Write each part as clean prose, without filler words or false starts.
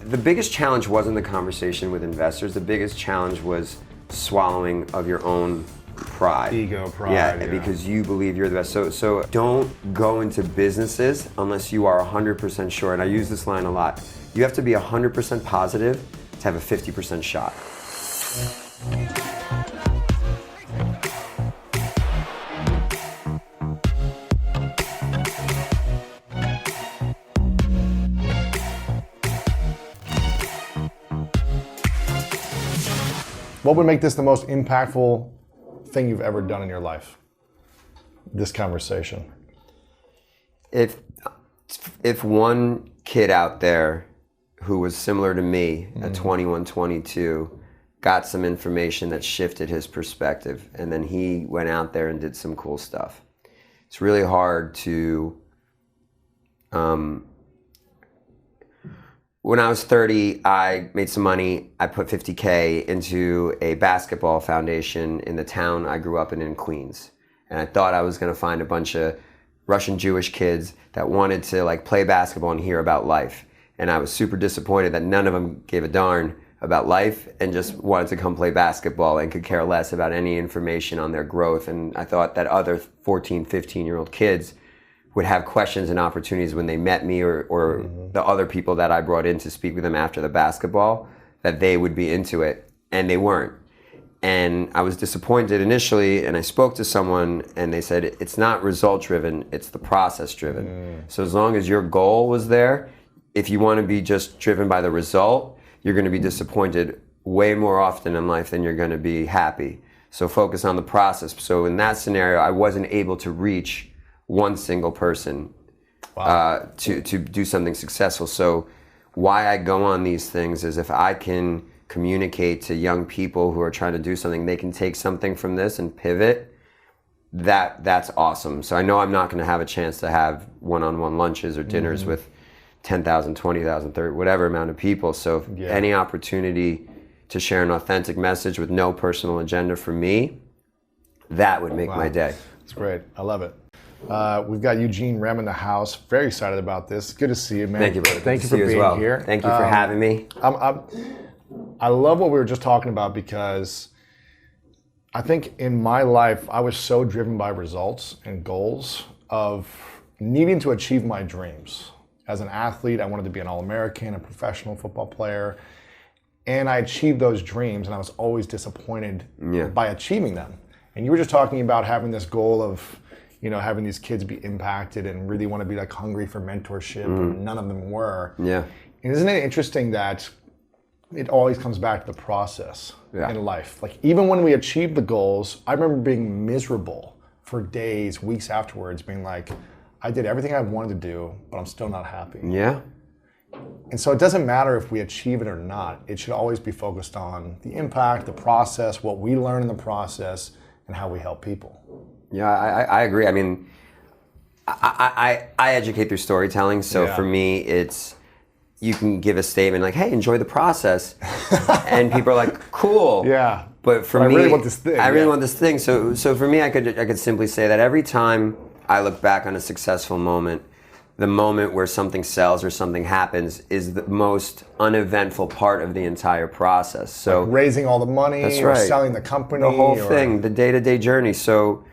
The biggest challenge wasn't the conversation with investors. The biggest challenge was swallowing of your own pride. Ego, pride. Yeah, because you believe you're the best. So don't go into businesses unless you are 100% sure. And I use this line a lot. You have to be 100% positive to have a 50% shot. What would make this the most impactful thing you've ever done in your life? This conversation. If one kid out there who was similar to me at 21, 22 got some information that shifted his perspective, and then he went out there and did some cool stuff. It's really hard to, when I was 30, I made some money. I put $50K into a basketball foundation in the town I grew up in Queens. And I thought I was gonna find a bunch of Russian Jewish kids that wanted to like play basketball and hear about life. And I was super disappointed that none of them gave a darn about life and just wanted to come play basketball and could care less about any information on their growth. And I thought that other 14, 15-year-old kids would have questions and opportunities when they met me or the other people that I brought in to speak with them after the basketball, that they would be into it, and they weren't. And I was disappointed initially, and I spoke to someone and they said, it's not result driven, it's the process driven. So as long as your goal was there, if you want to be just driven by the result, you're going to be disappointed way more often in life than you're going to be happy. So focus on the process. So in that scenario, I wasn't able to reach one single person to do something successful. So why I go on these things is if I can communicate to young people who are trying to do something, they can take something from this and pivot, that's awesome. So I know I'm not going to have a chance to have one-on-one lunches or dinners with 10,000, 20,000, 30, whatever amount of people. So any opportunity to share an authentic message with no personal agenda for me, that would make my day. That's great. I love it. We've got Eugene Remm in the house. Very excited about this. Good to see you, man. Thank you, brother. Thank you for being here. Thank you for having me. I love what we were just talking about because I think in my life, I was so driven by results and goals of needing to achieve my dreams. As an athlete, I wanted to be an All-American, a professional football player. And I achieved those dreams, and I was always disappointed by achieving them. And you were just talking about having this goal of, you know, having these kids be impacted and really want to be like hungry for mentorship, and none of them were. Yeah. And isn't it interesting that it always comes back to the process in life? Like even when we achieve the goals, I remember being miserable for days, weeks afterwards, being like, I did everything I wanted to do, but I'm still not happy. Yeah. And so it doesn't matter if we achieve it or not. It should always be focused on the impact, the process, what we learn in the process, and how we help people. Yeah, I agree. I mean, I educate through storytelling. So for me, it's, you can give a statement like, hey, enjoy the process. And people are like, cool. Yeah. But for me, I really want this thing. I really want this thing. So for me, I could simply say that every time I look back on a successful moment, the moment where something sells or something happens is the most uneventful part of the entire process. So like raising all the money, or selling the company, the whole thing, the day-to-day journey. So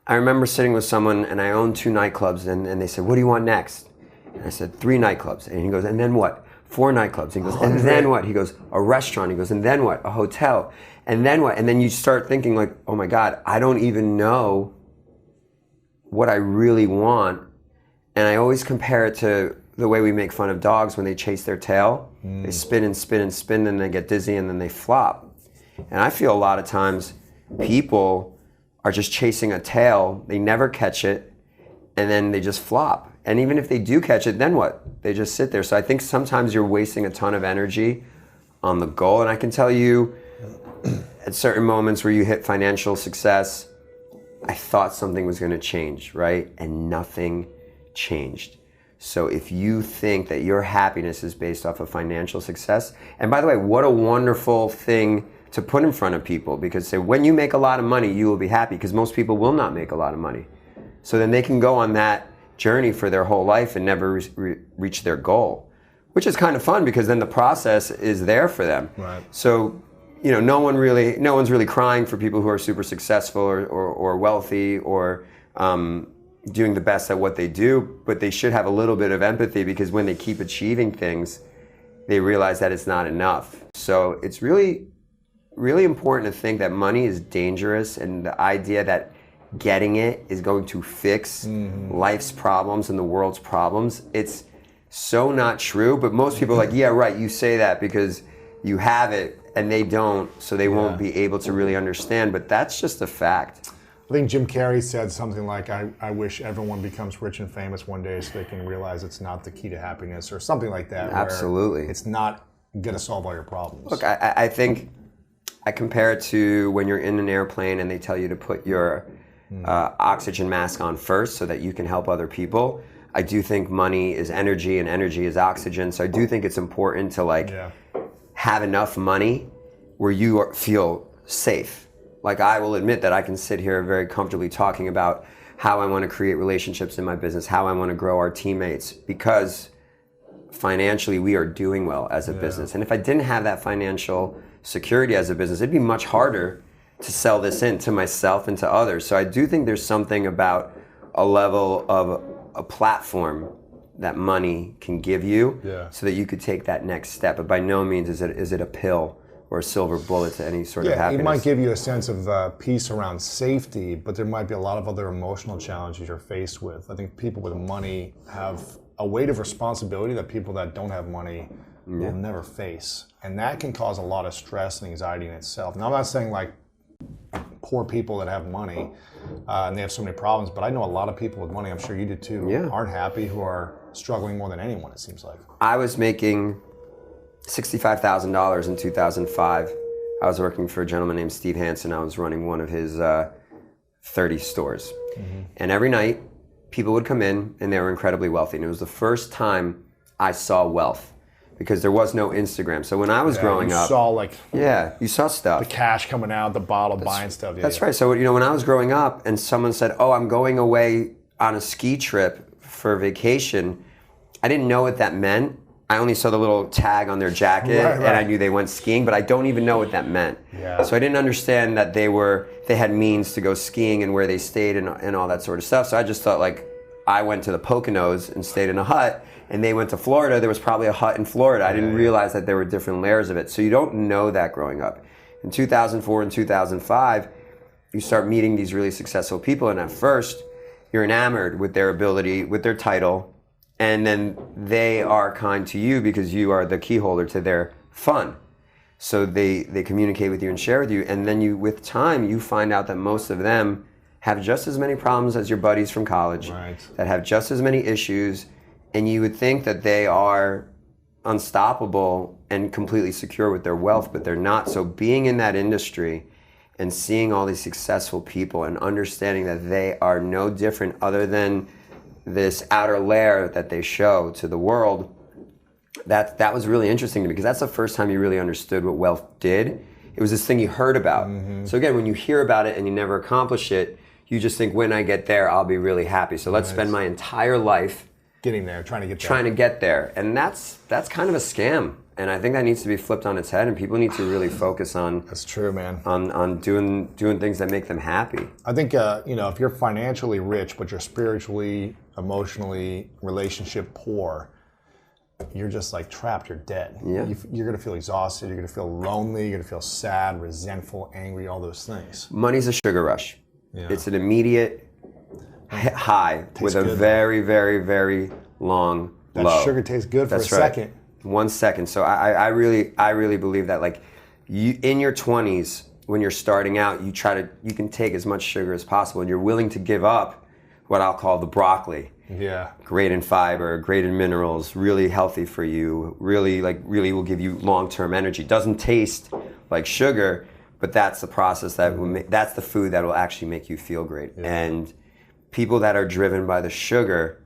I remember sitting with someone, and I owned 2 nightclubs, and they said, what do you want next? And I said, 3 nightclubs. And he goes, and then what? 4 nightclubs. He goes, and then what? He goes, a restaurant. He goes, and then what? A hotel. And then what? And then you start thinking like, oh my God, I don't even know what I really want. And I always compare it to the way we make fun of dogs when they chase their tail. They spin and spin and spin, and they get dizzy, and then they flop. And I feel a lot of times people are just chasing a tail. They never catch it, and then they just flop. And even if they do catch it, then what? They just sit there. So I think sometimes you're wasting a ton of energy on the goal. And I can tell you, at certain moments where you hit financial success, I thought something was going to change, right? And nothing changed. So if you think that your happiness is based off of financial success, and by the way, what a wonderful thing to put in front of people, because say, when you make a lot of money, you will be happy, because most people will not make a lot of money. So then they can go on that journey for their whole life and never reach their goal. which is kind of fun because then the process is there for them. Right. So, no one's really crying for people who are super successful or wealthy or doing the best at what they do, but they should have a little bit of empathy because when they keep achieving things, they realize that it's not enough. So it's really, really important to think that money is dangerous, and the idea that getting it is going to fix life's problems and the world's problems, it's so not true. But most people are like, yeah, right, you say that because you have it and they don't, so they won't be able to really understand, but that's just a fact. I think Jim Carrey said something like, I wish everyone becomes rich and famous one day so they can realize it's not the key to happiness, or something like that. Absolutely. It's not going to solve all your problems. Look, I think I compare it to when you're in an airplane and they tell you to put your oxygen mask on first so that you can help other people. I do think money is energy and energy is oxygen. So I do think it's important to have enough money where you feel safe. Like, I will admit that I can sit here very comfortably talking about how I want to create relationships in my business, how I want to grow our teammates, because financially we are doing well as a business. And if I didn't have that financial security as a business, it'd be much harder to sell this in to myself and to others. So I do think there's something about a level of a platform that money can give you so that you could take that next step. But by no means is it a pill or a silver bullet to any sort of happiness. It might give you a sense of peace around safety, but there might be a lot of other emotional challenges you're faced with. I think people with money have a weight of responsibility that people that don't have money will never face. And that can cause a lot of stress and anxiety in itself. Now, I'm not saying like poor people that have money and they have so many problems, but I know a lot of people with money, I'm sure you do too, aren't happy, who are struggling more than anyone, it seems like. I was making $65,000 in 2005. I was working for a gentleman named Steve Hansen. I was running one of his 30 stores. And every night, people would come in and they were incredibly wealthy. And it was the first time I saw wealth because there was no Instagram. So when I was growing up, you saw stuff. The cash coming out, the bottle, buying stuff. That's right. So when I was growing up and someone said, oh, I'm going away on a ski trip for vacation, I didn't know what that meant. I only saw the little tag on their jacket, and I knew they went skiing, but I don't even know what that meant. So I didn't understand that they had means to go skiing and where they stayed and all that sort of stuff. So I just thought, like, I went to the Poconos and stayed in a hut, and they went to Florida. There was probably a hut in Florida. I didn't realize that there were different layers of it. So you don't know that growing up. In 2004 and 2005, you start meeting these really successful people, and at first, you're enamored with their ability, with their title, and then they are kind to you because you are the key holder to their fun. So they communicate with you and share with you, and then with time, you find out that most of them have just as many problems as your buddies from college, that have just as many issues, and you would think that they are unstoppable and completely secure with their wealth, but they're not. So being in that industry and seeing all these successful people and understanding that they are no different other than this outer layer that they show to the world, that was really interesting to me, because that's the first time you really understood what wealth did. It was this thing you heard about. So again, when you hear about it and you never accomplish it, you just think, when I get there, I'll be really happy. So let's spend my entire life getting there, trying to get there. And that's kind of a scam. And I think that needs to be flipped on its head, and people need to really focus on. That's true, man. On doing things that make them happy. I think if you're financially rich but you're spiritually, emotionally, relationship poor, you're just like trapped. You're dead. You're gonna feel exhausted. You're gonna feel lonely. You're gonna feel sad, resentful, angry. All those things. Money's a sugar rush. It's an immediate high with a very, very, very long low. That sugar tastes good for a second. 1 second. So I really believe that, like, you in your 20s, when you're starting out, you can take as much sugar as possible, and you're willing to give up what I'll call the broccoli. Great in fiber, great in minerals, really healthy for you, really will give you long-term energy. Doesn't taste like sugar, but that's the process that's the food that will actually make you feel great. And people that are driven by the sugar,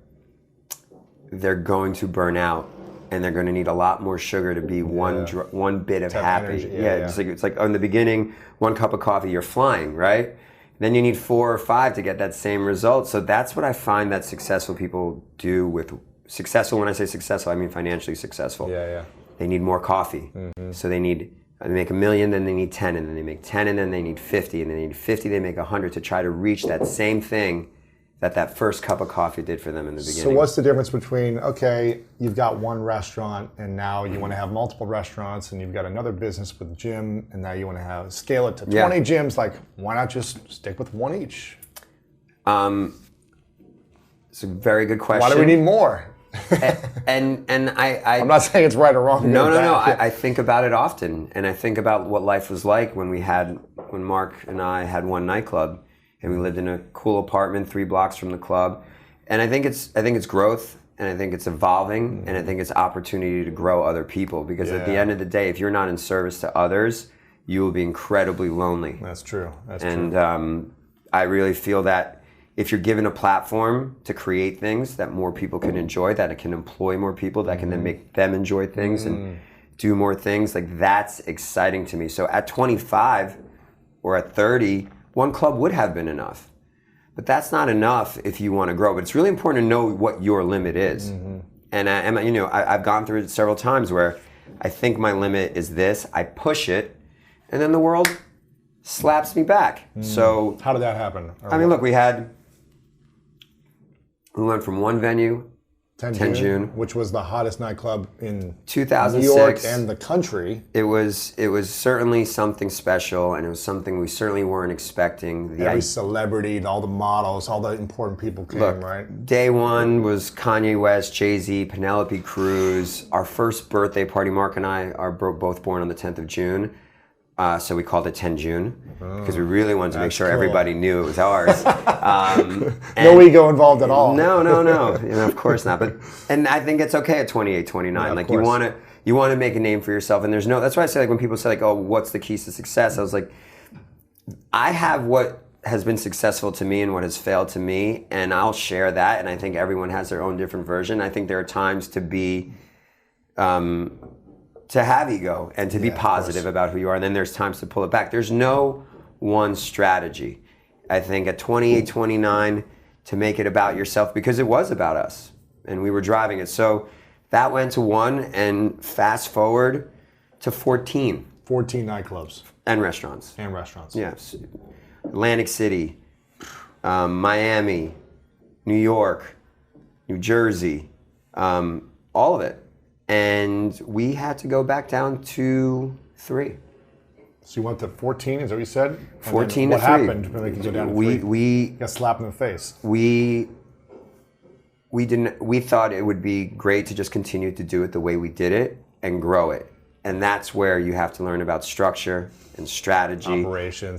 they're going to burn out. And they're going to need a lot more sugar to be one bit of happy. It's like in the beginning, 1 cup of coffee, you're flying, right? Then you need 4 or 5 to get that same result. So that's what I find that successful people do with successful, when I say successful, I mean financially successful. Yeah. They need more coffee. So they make $1 million, then they need 10, and then they make 10, and then they need 50, and then they need 50, they make 100 to try to reach that same thing that first cup of coffee did for them in the beginning. So what's the difference between, okay, you've got one restaurant and now you want to have multiple restaurants, and you've got another business with a gym and now you want to scale it to 20 gyms? Like, why not just stick with one each? It's a very good question. Why do we need more? and I'm not saying it's right or wrong. No. I think about it often, and I think about what life was like when Mark and I had one nightclub, and we lived in a cool apartment 3 blocks from the club. And I think it's growth, and I think it's evolving, and I think it's opportunity to grow other people. Because at the end of the day, if you're not in service to others, you will be incredibly lonely. That's true. I really feel that if you're given a platform to create things that more people can enjoy, that it can employ more people, that can then make them enjoy things and do more things, like that's exciting to me. So at 25 or at 30, one club would have been enough. But that's not enough if you want to grow. But it's really important to know what your limit is. And I've gone through it several times where I think my limit is this, I push it, and then the world slaps me back. So how did that happen? Look, we went from one venue, 10 June, which was the hottest nightclub in 2006. New York and the country. It was certainly something special, and it was something we certainly weren't expecting. Every celebrity and all the models, all the important people came, right? Day one was Kanye West, Jay-Z, Penelope Cruz. Our first birthday party, Mark and I are both born on the 10th of June. So we called it 10 June because we really wanted to make sure everybody knew it was ours. No ego involved at all. No. Of course not. And I think it's okay at 28, 29. Like you want to make a name for yourself, and that's why I say, like, when people say, like, oh, what's the keys to success? I was like, I have what has been successful to me and what has failed to me, and I'll share that. And I think everyone has their own different version. I think there are times to be to have ego and to be positive about who you are, and then there's times to pull it back. There's no one strategy. I think at 28, 29, to make it about yourself, because it was about us, and we were driving it. So that went to 1, and fast forward to 14. 14 nightclubs. And restaurants. Yes. Atlantic City, Miami, New York, New Jersey, all of it. And we had to go back down to 3. So you went to 14, is that what you said? 14 to 3. What happened when they could go down to 3? We got slapped in the face. We thought it would be great to just continue to do it the way we did it and grow it. And that's where you have to learn about structure and strategy,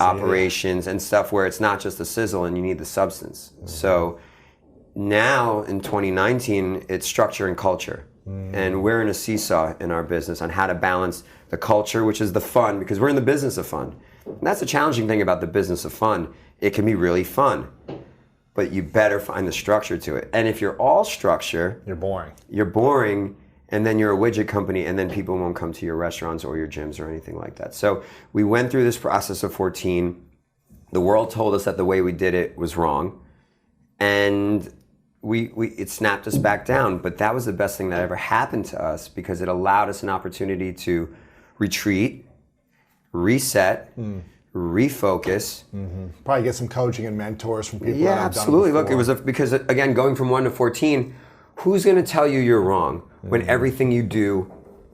operations and stuff, where it's not just the sizzle and you need the substance. So now in 2019, it's structure and culture. And we're in a seesaw in our business on how to balance the culture, which is the fun, because we're in the business of fun. And that's the challenging thing about the business of fun. It can be really fun, but you better find the structure to it. And if you're all structure, you're boring. You're boring, and then you're a widget company, and then people won't come to your restaurants or your gyms or anything like that. So we went through this process of 14. The world told us that the way we did it was wrong, and it snapped us back down. But that was the best thing that ever happened to us, because it allowed us an opportunity to retreat, reset, refocus. Probably get some coaching and mentors from people. Yeah, absolutely. Look, it was because again, going from 1 to 14, who's going to tell you you're wrong when everything you do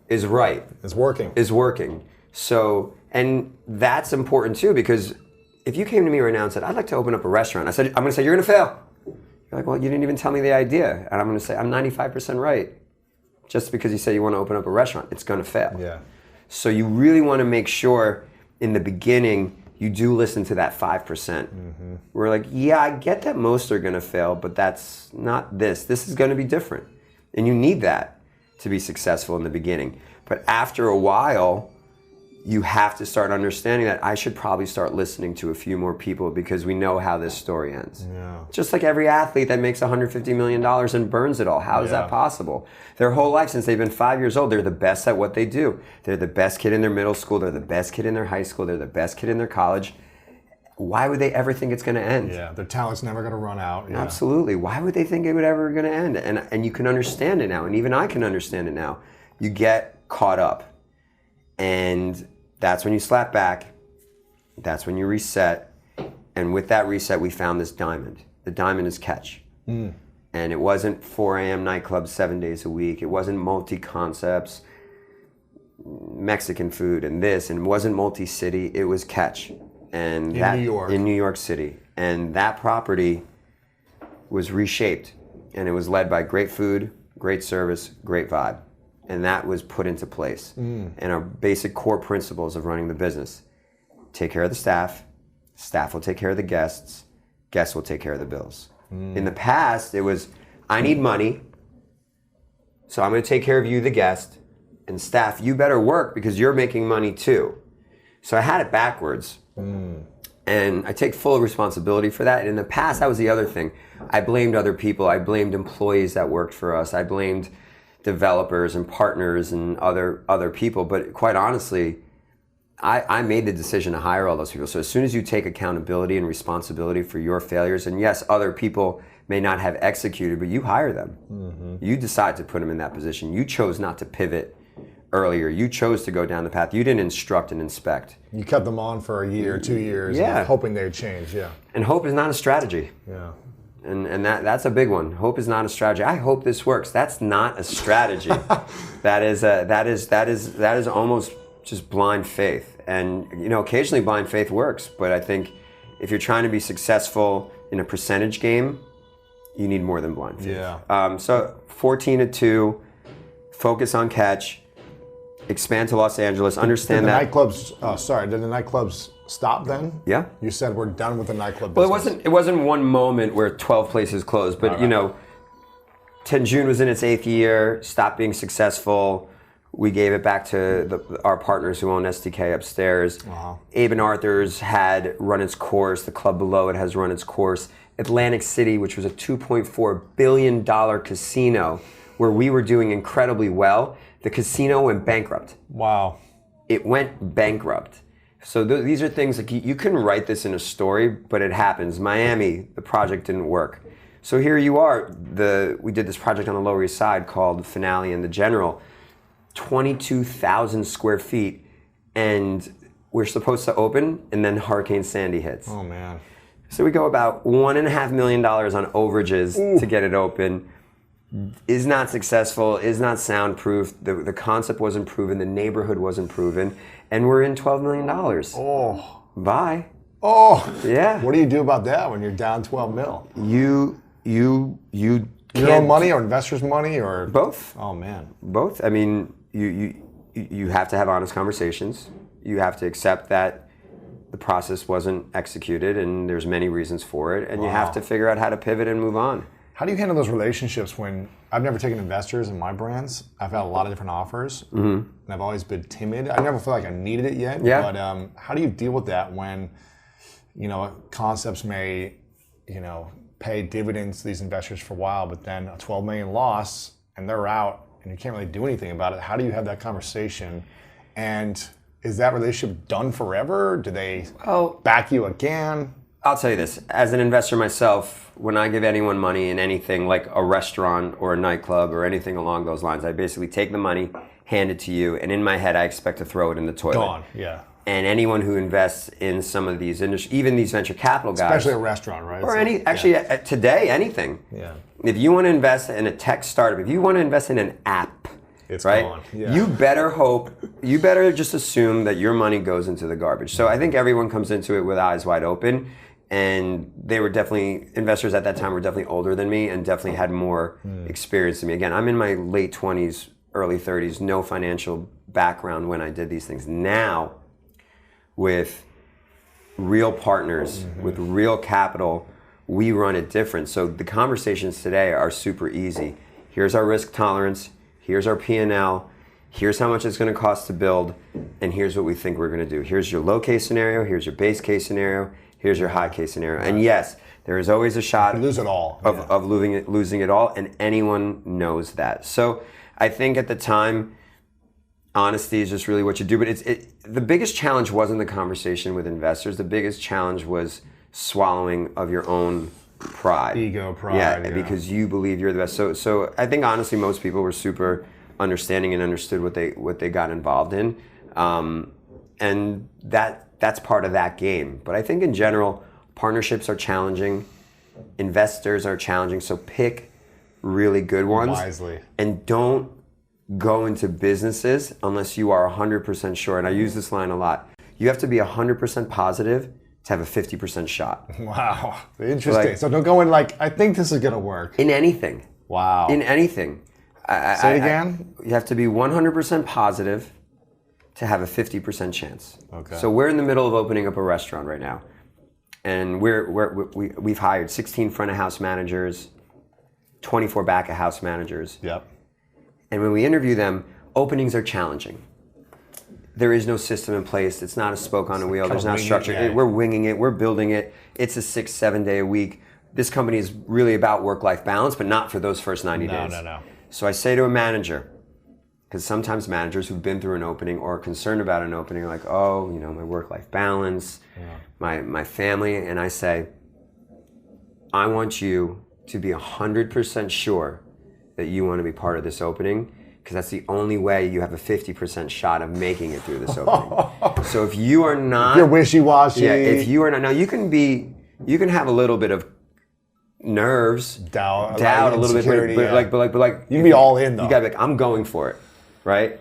is right? Is working. So, and that's important too, because if you came to me right now and said, I'd like to open up a restaurant, I'm going to say, you're going to fail. You're like, well, you didn't even tell me the idea. And I'm going to say, I'm 95% right. Just because you say you want to open up a restaurant, it's going to fail. Yeah. So you really want to make sure in the beginning you do listen to that 5%. We're like, yeah, I get that most are going to fail, but that's not this. This is going to be different. And you need that to be successful in the beginning. But after a while, you have to start understanding that I should probably start listening to a few more people, because we know how this story ends. Yeah. Just like every athlete that makes $150 million and burns it all. How is that possible? Their whole life, since they've been 5 years old, they're the best at what they do. They're the best kid in their middle school. They're the best kid in their high school. They're the best kid in their college. why would they ever think it's going to end? Yeah, their talent's never going to run out. Yeah. Absolutely. Why would they think it would ever going to end? And you can understand it now, and even I can understand it now. You get caught up, and that's when you slap back. That's when you reset, and with that reset, we found this diamond. The diamond is catch. And it wasn't 4 a.m. nightclubs 7 days a week. It wasn't multi-concepts, Mexican food, and this, and it wasn't multi-city. It was catch. And in New York City. And that property was reshaped, and it was led by great food, great service, great vibe. And that was put into place. And our basic core principles of running the business: take care of the staff will take care of the guests will take care of the bills. In the past, it was, I need money, so I'm going to take care of you, the guest, and staff, you better work because you're making money too. So I had it backwards. And I take full responsibility for that. And in the past, that was the other thing. I blamed other people. I blamed employees that worked for us. I blamed developers and partners and other people. But quite honestly, I made the decision to hire all those people. So as soon as you take accountability and responsibility for your failures, and yes, other people may not have executed, but you hire them. You decide to put them in that position. You chose not to pivot earlier. You chose to go down the path. You didn't instruct and inspect. You kept them on for a year, 2 years, hoping they'd change. Yeah. And hope is not a strategy. Yeah. And that's a big one. Hope is not a strategy. I hope this works. That's not a strategy. that is almost just blind faith. And occasionally blind faith works, but I think if you're trying to be successful in a percentage game, you need more than blind faith. Yeah. So 14-2, focus on catch. Expand to Los Angeles. Understand that. Did the nightclubs stop then? Yeah. You said we're done with the nightclub business. Well, it wasn't one moment where 12 places closed, but Tenjune was in its 8th year, stopped being successful. We gave it back to our partners who own SDK upstairs. Abe and Arthur's had run its course. The club below it has run its course. Atlantic City, which was a $2.4 billion casino where we were doing incredibly well, the casino went bankrupt. Wow. It went bankrupt. So these are things like you can write this in a story, but it happens. Miami, the project didn't work. So here you are. We did this project on the Lower East Side called Finale and the General, 22,000 square feet, and we're supposed to open, and then Hurricane Sandy hits. Oh man. So we go about $1.5 million on overages to get it open. Is not successful, is not soundproof, the concept wasn't proven, the neighborhood wasn't proven, and we're in $12 million. Oh. Bye. Oh. Yeah. What do you do about that when you're down 12 mil? You Your own money or investors' money or? Both. Oh man. Both. I mean, you have to have honest conversations. You have to accept that the process wasn't executed and there's many reasons for it, and you have to figure out how to pivot and move on. How do you handle those relationships when I've never taken investors in my brands? I've had a lot of different offers, and I've always been timid. I never feel like I needed it yet. Yeah. But how do you deal with that when, concepts may, pay dividends to these investors for a while, but then a 12 million loss and they're out and you can't really do anything about it? How do you have that conversation? And is that relationship done forever? Do they back you again? I'll tell you this, as an investor myself, when I give anyone money in anything like a restaurant or a nightclub or anything along those lines, I basically take the money, hand it to you, and in my head I expect to throw it in the toilet. Gone, yeah. And anyone who invests in some of these industries, even these venture capital guys. Especially a restaurant, right? Or today, anything. Yeah. If you want to invest in a tech startup, if you want to invest in an app, it's right? gone. Yeah. You better just assume that your money goes into the garbage. So I think everyone comes into it with eyes wide open. And they were definitely, investors at that time were definitely older than me and definitely had more experience than me. Again, I'm in my late 20s, early 30s, no financial background when I did these things. Now, with real partners, with real capital, we run it different. So the conversations today are super easy. Here's our risk tolerance, here's our P&L, here's how much it's going to cost to build, and here's what we think we're going to do. Here's your low case scenario, here's your base case scenario, here's your high case scenario. And yes, there is always a shot lose it all. of losing it all, and anyone knows that. So I think at the time, honesty is just really what you do. But the biggest challenge wasn't the conversation with investors. The biggest challenge was swallowing of your own pride. Ego, pride. Yeah, because you believe you're the best. So I think honestly most people were super understanding and understood what they got involved in. And that's part of that game. But I think in general, partnerships are challenging. Investors are challenging. So pick really good ones. Wisely. And don't go into businesses unless you are 100% sure. And I use this line a lot. You have to be 100% positive to have a 50% shot. Wow, interesting. So don't go in like, I think this is gonna work. In anything. Wow. In anything. Say it again? You have to be 100% positive to have a 50% chance. Okay. So we're in the middle of opening up a restaurant right now. And we've hired 16 front of house managers, 24 back of house managers. Yep. And when we interview them, openings are challenging. There is no system in place. It's not a spoke on a wheel. There's not structure. We're winging it. We're building it. It's a 6-7 day a week. This company is really about work-life balance, but not for those first 90 days. No. So I say to a manager, because sometimes managers who've been through an opening or are concerned about an opening are like, oh, my work-life balance, my family. And I say, I want you to be 100% sure that you want to be part of this opening, because that's the only way you have a 50% shot of making it through this opening. So if you are not... You're wishy-washy. Yeah, if you are not... Now, you can have a little bit of nerves, doubt a little bit, but you can be all in, though. You gotta be like, I'm going for it, right?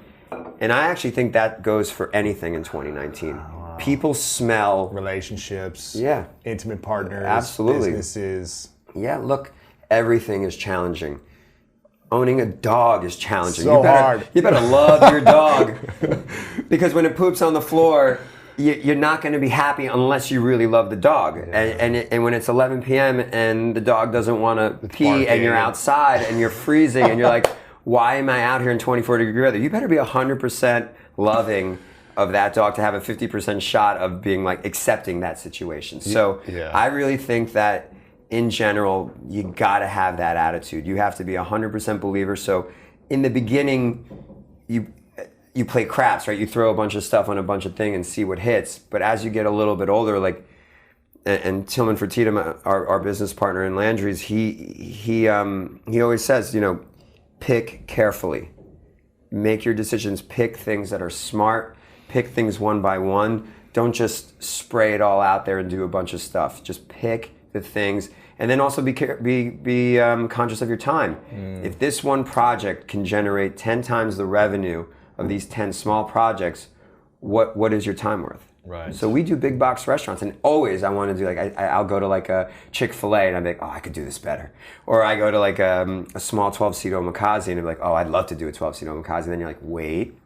And I actually think that goes for anything in 2019. Wow. People smell... relationships. Yeah. Intimate partners. Absolutely. Businesses. Yeah, look, everything is challenging. Owning a dog is challenging. So hard. You better love your dog, because when it poops on the floor, you're not going to be happy unless you really love the dog. Yeah. And when it's 11 p.m. and the dog doesn't want to pee, and you're outside and you're freezing and you're like, why am I out here in 24-degree weather? You better be 100% loving of that dog to have a 50% shot of being like accepting that situation. So I really think that in general, you gotta have that attitude. You have to be 100% believer. So in the beginning, you play craps, right? You throw a bunch of stuff on a bunch of things and see what hits. But as you get a little bit older, like, and Tillman Fertitta, our business partner in Landry's, he always says, pick carefully. Make your decisions. Pick things that are smart. Pick things one by one. Don't just spray it all out there and do a bunch of stuff. Just pick the things. And then also be conscious of your time. If this one project can generate 10 times the revenue of these 10 small projects, what is your time worth? Right. So we do big box restaurants, and always I want to do I'll go to like a Chick-fil-A and I'm like, oh, I could do this better. Or I go to like a small 12-seat omakase and I'm like, oh, I'd love to do a 12-seat omakase. And then you're like, wait,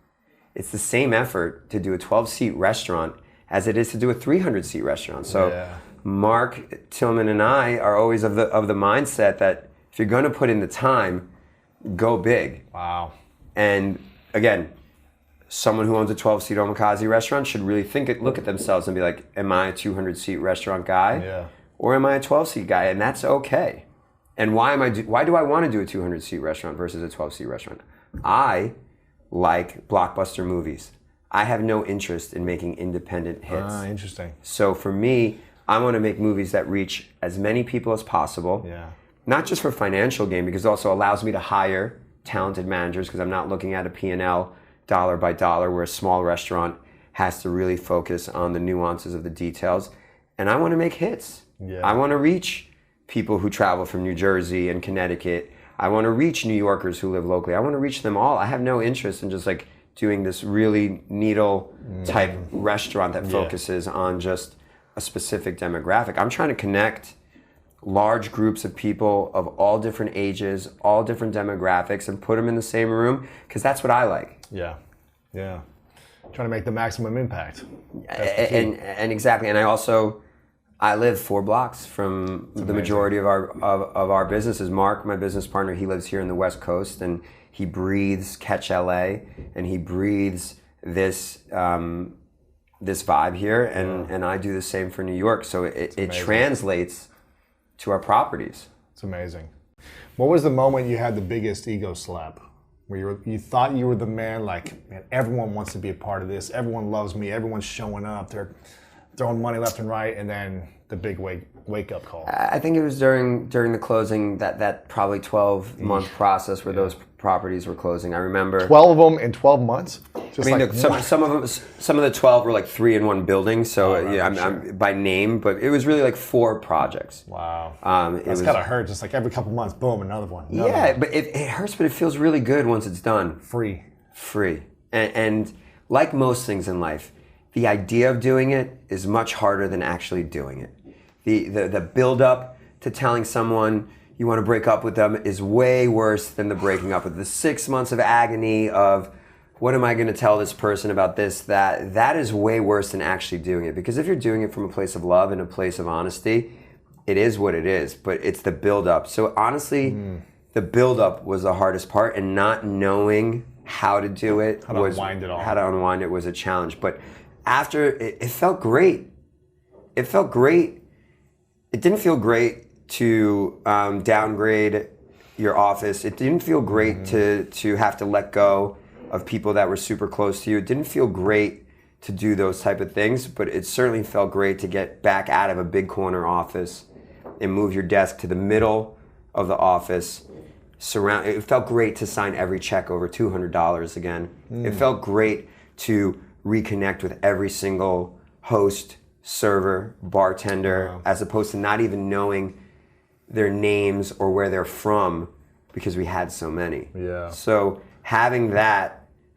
it's the same effort to do a 12-seat restaurant as it is to do a 300-seat restaurant. So Mark Tillman and I are always of the mindset that if you're going to put in the time, go big. Wow. And again, someone who owns a 12-seat omakase restaurant should really look at themselves and be like, am I a 200-seat restaurant guy? Yeah. Or am I a 12-seat guy? And that's okay. And why do I want to do a 200-seat restaurant versus a 12-seat restaurant? I like blockbuster movies. I have no interest in making independent hits. Ah, interesting. So for me, I want to make movies that reach as many people as possible. Yeah. Not just for financial gain, because it also allows me to hire talented managers, because I'm not looking at a P&L dollar by dollar, where a small restaurant has to really focus on the nuances of the details. And I want to make hits. Yeah. I want to reach people who travel from New Jersey and Connecticut. I want to reach New Yorkers who live locally. I want to reach them all. I have no interest in just like doing this really needle type restaurant that focuses on just a specific demographic. I'm trying to connect large groups of people of all different ages, all different demographics, and put them in the same room, because that's what I like. Yeah. Trying to make the maximum impact. And exactly. And I live 4 blocks from the majority of our businesses. Mark, my business partner, he lives here in the West Coast, and he breathes Catch LA, and he breathes this vibe here, and I do the same for New York. So it translates to our properties. It's amazing. What was the moment you had the biggest ego slap? where you thought you were the man, like, man, everyone wants to be a part of this. Everyone loves me. Everyone's showing up. They're throwing money left and right, and then the big wake up call. I think it was during the closing, that probably 12-month process where those properties were closing. I remember 12 of them in 12 months. Just some of the 12 were like 3 in one building. So I'm by name, but it was really like 4 projects. Wow. That's gotta hurt. Just like every couple months, boom, another one. But it hurts, but it feels really good once it's done. Free. And like most things in life, the idea of doing it is much harder than actually doing it. The build up to telling someone you want to break up with them is way worse than the breaking up with the 6 months of agony of what am I going to tell this person about this, that is way worse than actually doing it. Because if you're doing it from a place of love and a place of honesty, it is what it is, but it's the build up. So honestly, the build up was the hardest part, and not knowing how to do it, how to unwind it was a challenge. But after, it felt great. It felt great. It didn't feel great to downgrade your office. It didn't feel great to have to let go of people that were super close to you. It didn't feel great to do those type of things, but it certainly felt great to get back out of a big corner office and move your desk to the middle of the office. It felt great to sign every check over $200 again. It felt great to reconnect with every single host, server, bartender, as opposed to not even knowing their names or where they're from because we had so many. Yeah. So having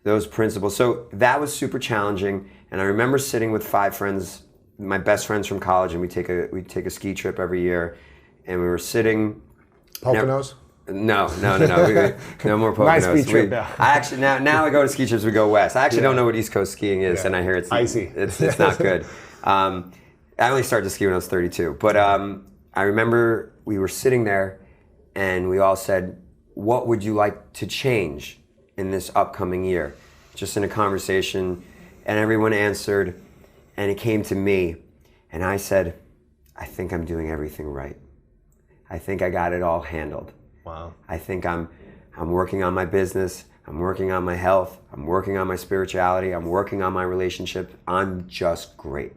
those principles, so that was super challenging. And I remember sitting with 5 friends, my best friends from college, and we take a ski trip every year, and we were sitting. Poconos? No, no more Poconos. Nice ski trip. I actually now I go to ski trips. We go west. I actually don't know what East Coast skiing is, and I hear it's icy. It's not good. I only started to ski when I was 32, but I remember we were sitting there, and we all said, "What would you like to change in this upcoming year?" Just in a conversation, and everyone answered, and it came to me, and I said, "I think I'm doing everything right. I think I got it all handled. Wow. I think I'm working on my business. I'm working on my health. I'm working on my spirituality. I'm working on my relationship. I'm just great."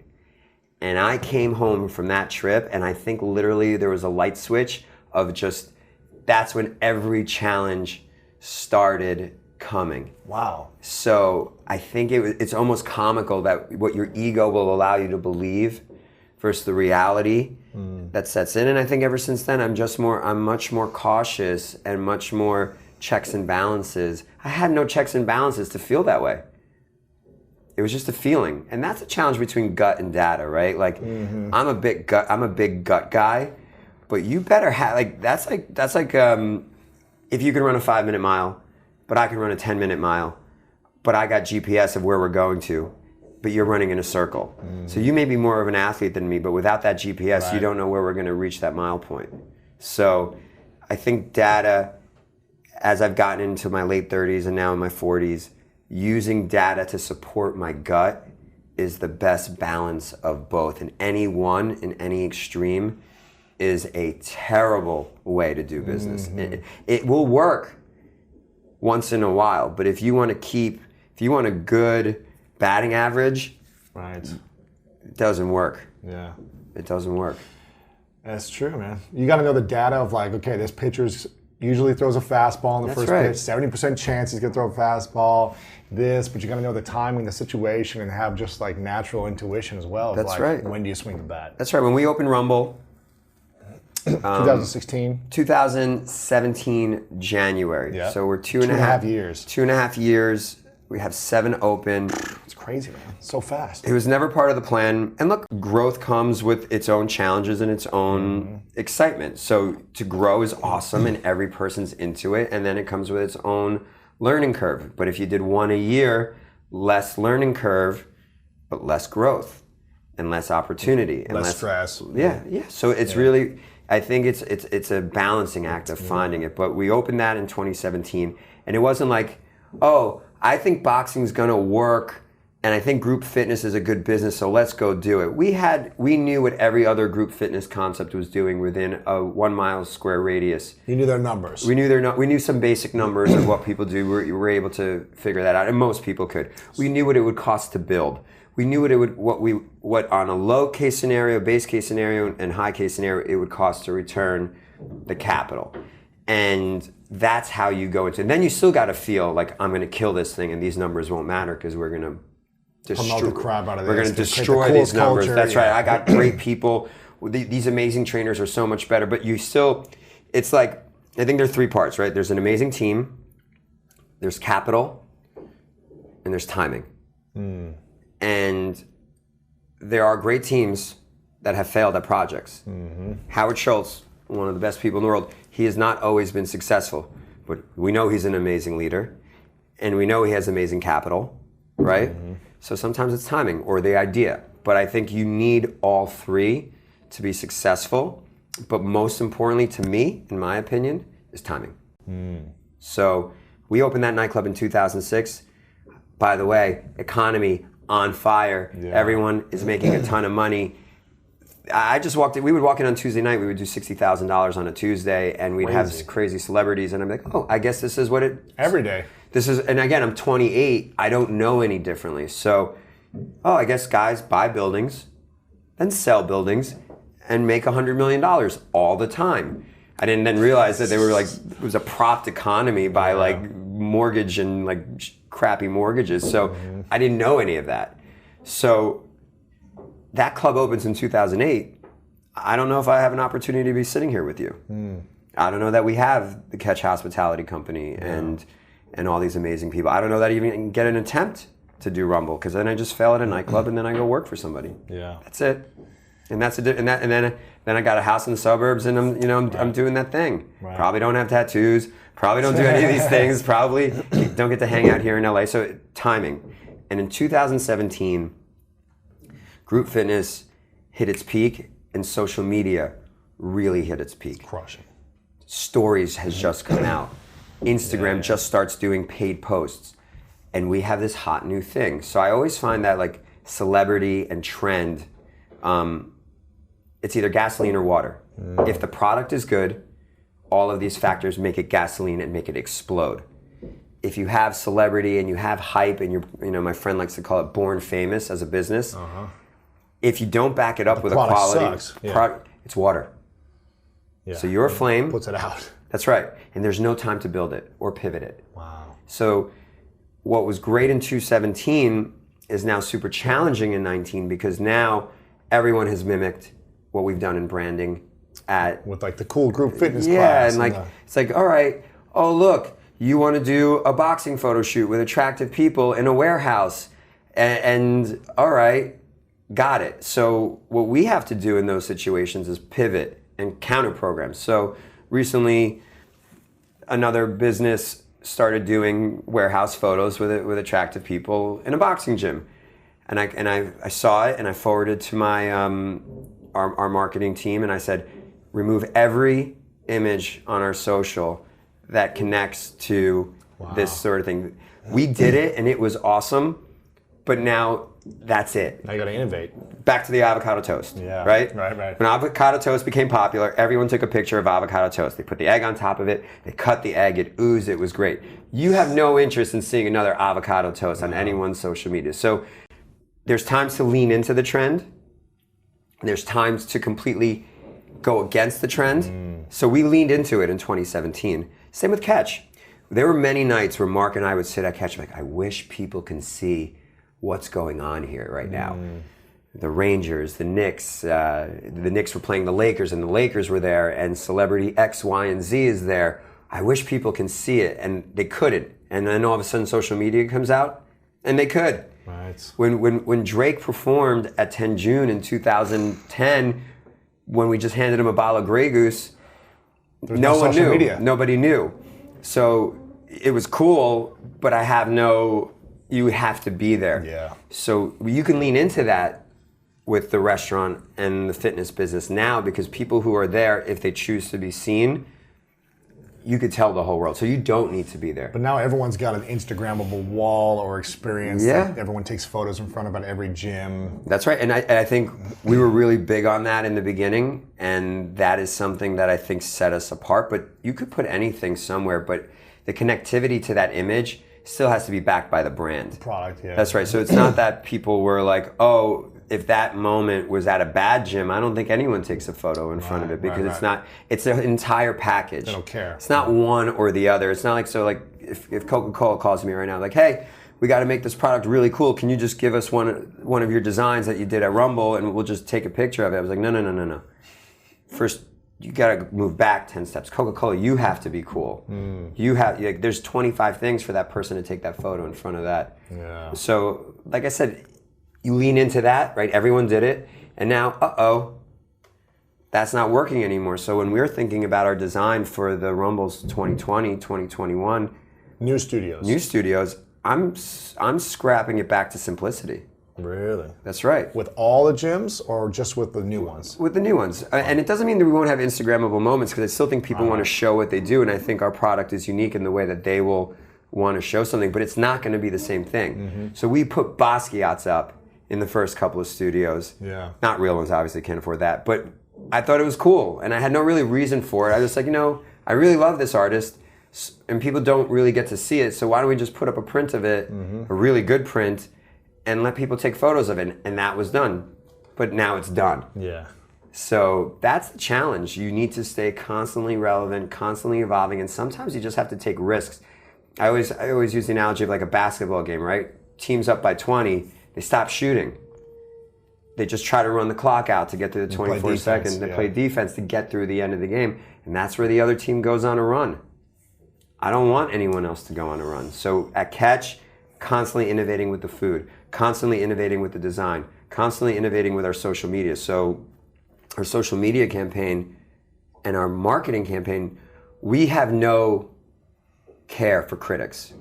And I came home from that trip, and I think literally there was a light switch of just, that's when every challenge started coming. Wow. So I think it's almost comical that what your ego will allow you to believe versus the reality that sets in. And I think ever since then, I'm much more cautious and much more checks and balances. I had no checks and balances to feel that way. It was just a feeling. And that's a challenge between gut and data, right? Like I'm a big gut guy, but you better have, that's like if you can run a 5-minute mile, but I can run a 10-minute mile, but I got GPS of where we're going to, but you're running in a circle. So you may be more of an athlete than me, but without that GPS, you don't know where we're going to reach that mile point. So I think data, as I've gotten into my late 30s and now in my 40s, using data to support my gut is the best balance of both. And any one in any extreme is a terrible way to do business. It will work once in a while, but if you want a good batting average, right, it doesn't work. Yeah. It doesn't work. That's true, man. You got to know the data of like, okay, this pitcher's usually throws a fastball in the first pitch, 70% chance he's gonna throw a fastball, but you gotta know the timing, the situation, and have just like natural intuition as well. That's like, right. When do you swing the bat? That's right. When we opened Rumble, 2016? 2017 January. Yeah. So we're 2.5 years. 2.5 years. We have 7 open. It's crazy, man. So fast. It was never part of the plan. And look, growth comes with its own challenges and its own excitement. So to grow is awesome and every person's into it. And then it comes with its own learning curve. But if you did 1 a year, less learning curve, but less growth and less opportunity. And less stress. Yeah. So it's really, I think it's a balancing act of finding it. But we opened that in 2017. And it wasn't like, oh, I think boxing's gonna work And I think group fitness is a good business, so let's go do it. We knew what every other group fitness concept was doing within a 1 mile square radius. You knew their numbers. We knew some basic numbers of what people do. We were able to figure that out, and most people could. We knew what it would cost to build. We knew what on a low case scenario, base case scenario, and high case scenario it would cost to return the capital. And that's how you go into it. And then you still got to feel like I'm going to kill this thing, and these numbers won't matter because we're going to promote the crap out of this. We're going to destroy these numbers. That's right. I got great people. These amazing trainers are so much better. But you still, it's like, I think there are 3 parts, right? There's an amazing team, there's capital, and there's timing. And there are great teams that have failed at projects. Howard Schultz, one of the best people in the world, he has not always been successful. But we know he's an amazing leader, and we know he has amazing capital, right? So sometimes it's timing or the idea. But I think you need all 3 to be successful. But most importantly to me, in my opinion, is timing. So we opened that nightclub in 2006. By the way, economy on fire. Yeah. Everyone is making a ton of money. I just walked in, we would walk in on Tuesday night, we would do $60,000 on a Tuesday, and we'd have crazy celebrities, and I'm like, oh, I guess this is what it... Every day. This is, and again, I'm 28, I don't know any differently. So, I guess guys buy buildings, then sell buildings, and make $100 million all the time. I didn't then realize that they were like, it was a propped economy by like mortgage and like crappy mortgages. So I didn't know any of that. So that club opens in 2008. I don't know if I have an opportunity to be sitting here with you. I don't know that we have the Catch Hospitality Company and all these amazing people. I don't know that I even get an attempt to do Rumble, because then I just fail at a nightclub and then I go work for somebody. Yeah, that's it. And that's then I got a house in the suburbs, and I'm doing that thing. Right. Probably don't have tattoos. Probably don't do any of these things. Probably don't get to hang out here in LA. So timing. And in 2017, group fitness hit its peak, and social media really hit its peak. Crushing. Stories has just come out. Instagram just starts doing paid posts, and we have this hot new thing. So I always find that like celebrity and trend, it's either gasoline or water. If the product is good, all of these factors make it gasoline and make it explode. If you have celebrity and you have hype, and my friend likes to call it born famous as a business, if you don't back it up with a quality product, it's water. Yeah. So your flame puts it out. That's right. And there's no time to build it or pivot it. Wow. So what was great in 2017 is now super challenging in 19, because now everyone has mimicked what we've done in branding with like the cool group fitness class. Yeah, and like it's like, all right, oh look, you want to do a boxing photo shoot with attractive people in a warehouse, and all right, got it. So what we have to do in those situations is pivot and counter programs. So recently, another business started doing warehouse photos with attractive people in a boxing gym, and I saw it, and I forwarded to my our marketing team, and I said, remove every image on our social that connects to this sort of thing. We did it, and it was awesome, but now that's it. Now you got to innovate. Back to the avocado toast, right? Right. When avocado toast became popular, everyone took a picture of avocado toast. They put the egg on top of it, they cut the egg, it oozed, it was great. You have no interest in seeing another avocado toast on anyone's social media. So there's times to lean into the trend, there's times to completely go against the trend. So we leaned into it in 2017. Same with Catch. There were many nights where Mark and I would sit at Catch like, I wish people can see what's going on here right now. The Rangers, the Knicks were playing the Lakers, and the Lakers were there, and celebrity X, Y, and Z is there. I wish people can see it, and they couldn't. And then all of a sudden social media comes out, and they could. Right. When Drake performed at 10 June in 2010, when we just handed him a bottle of Grey Goose, no one knew. Media. Nobody knew. So it was cool, but you have to be there. Yeah. So you can lean into that with the restaurant and the fitness business now, because people who are there, if they choose to be seen, you could tell the whole world. So you don't need to be there. But now everyone's got an Instagrammable wall or experience. Yeah. That everyone takes photos in front of at every gym. That's right. And I think we were really big on that in the beginning. And that is something that I think set us apart. But you could put anything somewhere, but the connectivity to that image still has to be backed by the brand. Product, yeah. That's right. So it's not that people were like, oh, if that moment was at a bad gym, I don't think anyone takes a photo in front of it, because it's not, it's an entire package. They don't care. It's not one or the other. It's not like, so like if Coca-Cola calls me right now, like, hey, we got to make this product really cool. Can you just give us one of your designs that you did at Rumble and we'll just take a picture of it? I was like, no. First, you got to move back 10 steps. Coca-Cola, you have to be cool. You have, like, there's 25 things for that person to take that photo in front of that. Yeah. So, like I said, you lean into that, right? Everyone did it. And now, that's not working anymore. So when we're thinking about our design for the Rumbles 2020, 2021. New studios. I'm scrapping it back to simplicity. Really? That's right. With all the gyms or just with the new ones? With the new ones. And it doesn't mean that we won't have Instagrammable moments, because I still think people want to show what they do, and I think our product is unique in the way that they will want to show something, but it's not going to be the same thing. So we put Basquiat's up in the first couple of studios. Yeah. Not real ones, obviously, can't afford that, but I thought it was cool, and I had no really reason for it. I was just like, I really love this artist, and people don't really get to see it, so why don't we just put up a print of it, a really good print, and let people take photos of it, and that was done. But now it's done. Yeah. So that's the challenge. You need to stay constantly relevant, constantly evolving, and sometimes you just have to take risks. I always use the analogy of like a basketball game, right? Team's up by 20, they stop shooting. They just try to run the clock out to get through the 24 seconds. They play defense to get through the end of the game, and that's where the other team goes on a run. I don't want anyone else to go on a run. So at Catch, constantly innovating with the food, constantly innovating with the design, constantly innovating with our social media. So our social media campaign and our marketing campaign, we have no care for critics.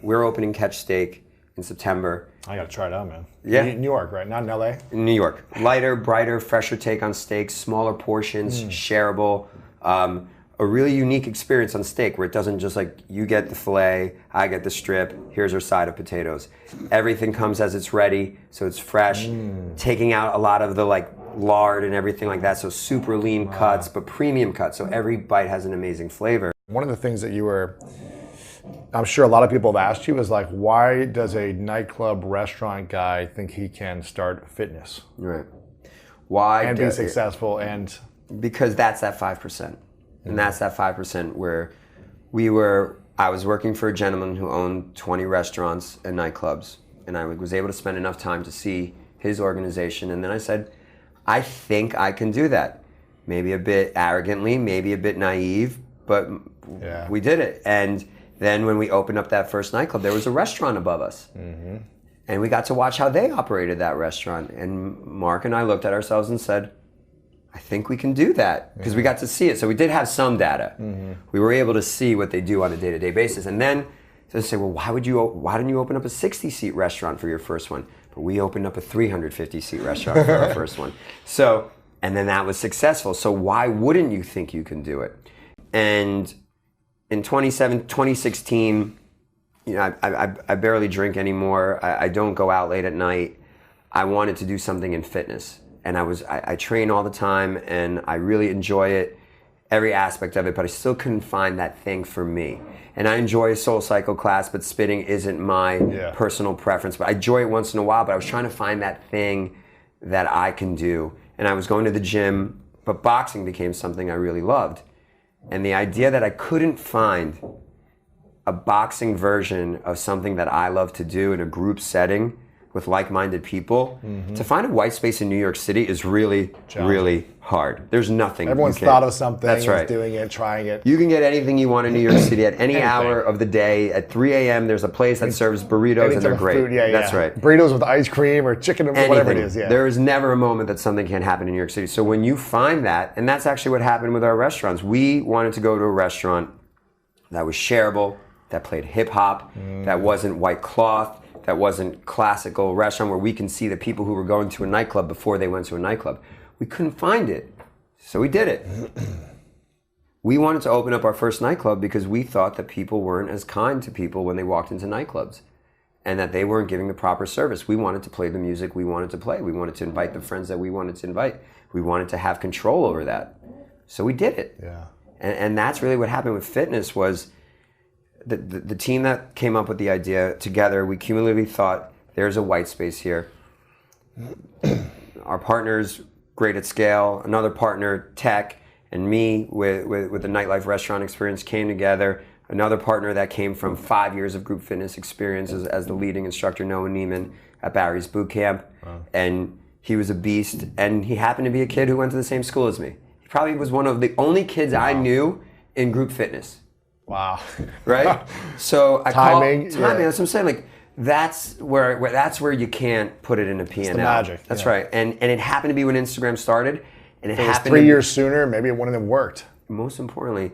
We're opening Catch Steak in September. I got to try it out, man. Yeah. New York, right? Not in LA? In New York. Lighter, brighter, fresher take on steaks, smaller portions, shareable. A really unique experience on steak where it doesn't just like, you get the filet, I get the strip, here's our side of potatoes. Everything comes as it's ready, so it's fresh. Taking out a lot of the like lard and everything like that, so super lean cuts, but premium cuts, so every bite has an amazing flavor. One of the things that I'm sure a lot of people have asked you is like, why does a nightclub restaurant guy think he can start fitness? Right. Why? And be successful and... Because that's that 5%. And that's that 5% where I was working for a gentleman who owned 20 restaurants and nightclubs. And I was able to spend enough time to see his organization. And then I said, I think I can do that. Maybe a bit arrogantly, maybe a bit naive, but we did it. And then when we opened up that first nightclub, there was a restaurant above us. And we got to watch how they operated that restaurant. And Mark and I looked at ourselves and said, I think we can do that, because we got to see it. So we did have some data. We were able to see what they do on a day-to-day basis. And then they say, well, why didn't you open up a 60-seat restaurant for your first one? But we opened up a 350-seat restaurant for our first one. So, and then that was successful. So why wouldn't you think you can do it? And in 2016, I barely drink anymore. I don't go out late at night. I wanted to do something in fitness. And I train all the time, and I really enjoy it, every aspect of it, but I still couldn't find that thing for me. And I enjoy a Soul Cycle class, but spitting isn't my personal preference. But I enjoy it once in a while, but I was trying to find that thing that I can do. And I was going to the gym, but boxing became something I really loved. And the idea that I couldn't find a boxing version of something that I love to do in a group setting with like-minded people, to find a white space in New York City is really, really hard. There's nothing. Everyone's thought of something, That's right. Doing it, trying it. You can get anything you want in New York City at any hour of the day. At 3 a.m., there's a place that serves burritos, and they're great. Food, That's right. Burritos with ice cream or chicken or whatever it is. Yeah. There is never a moment that something can't happen in New York City. So when you find that, and that's actually what happened with our restaurants. We wanted to go to a restaurant that was shareable, that played hip-hop, that wasn't white cloth, that wasn't classical restaurant where we can see the people who were going to a nightclub before they went to a nightclub. We couldn't find it, so we did it. We wanted to open up our first nightclub because we thought that people weren't as kind to people when they walked into nightclubs and that they weren't giving the proper service. We wanted to play the music we wanted to play. We wanted to invite the friends that we wanted to invite. We wanted to have control over that. So we did it. Yeah. And that's really what happened with fitness was the team that came up with the idea together, we cumulatively thought there's a white space here. Our partners, great at scale, another partner, tech, and me with the nightlife restaurant experience came together. Another partner that came from 5 years of group fitness experience as the leading instructor, Noah Neiman, at Barry's Boot Camp. Wow. And he was a beast, and he happened to be a kid who went to the same school as me. He probably was one of the only kids I knew in group fitness. Wow. Right? So I timing, that's what I'm saying. Like, that's where you can't put it in a P&L. It's the magic. That's right. And it happened to be when Instagram started. And it happened 3 years sooner, maybe it wouldn't have worked. Most importantly,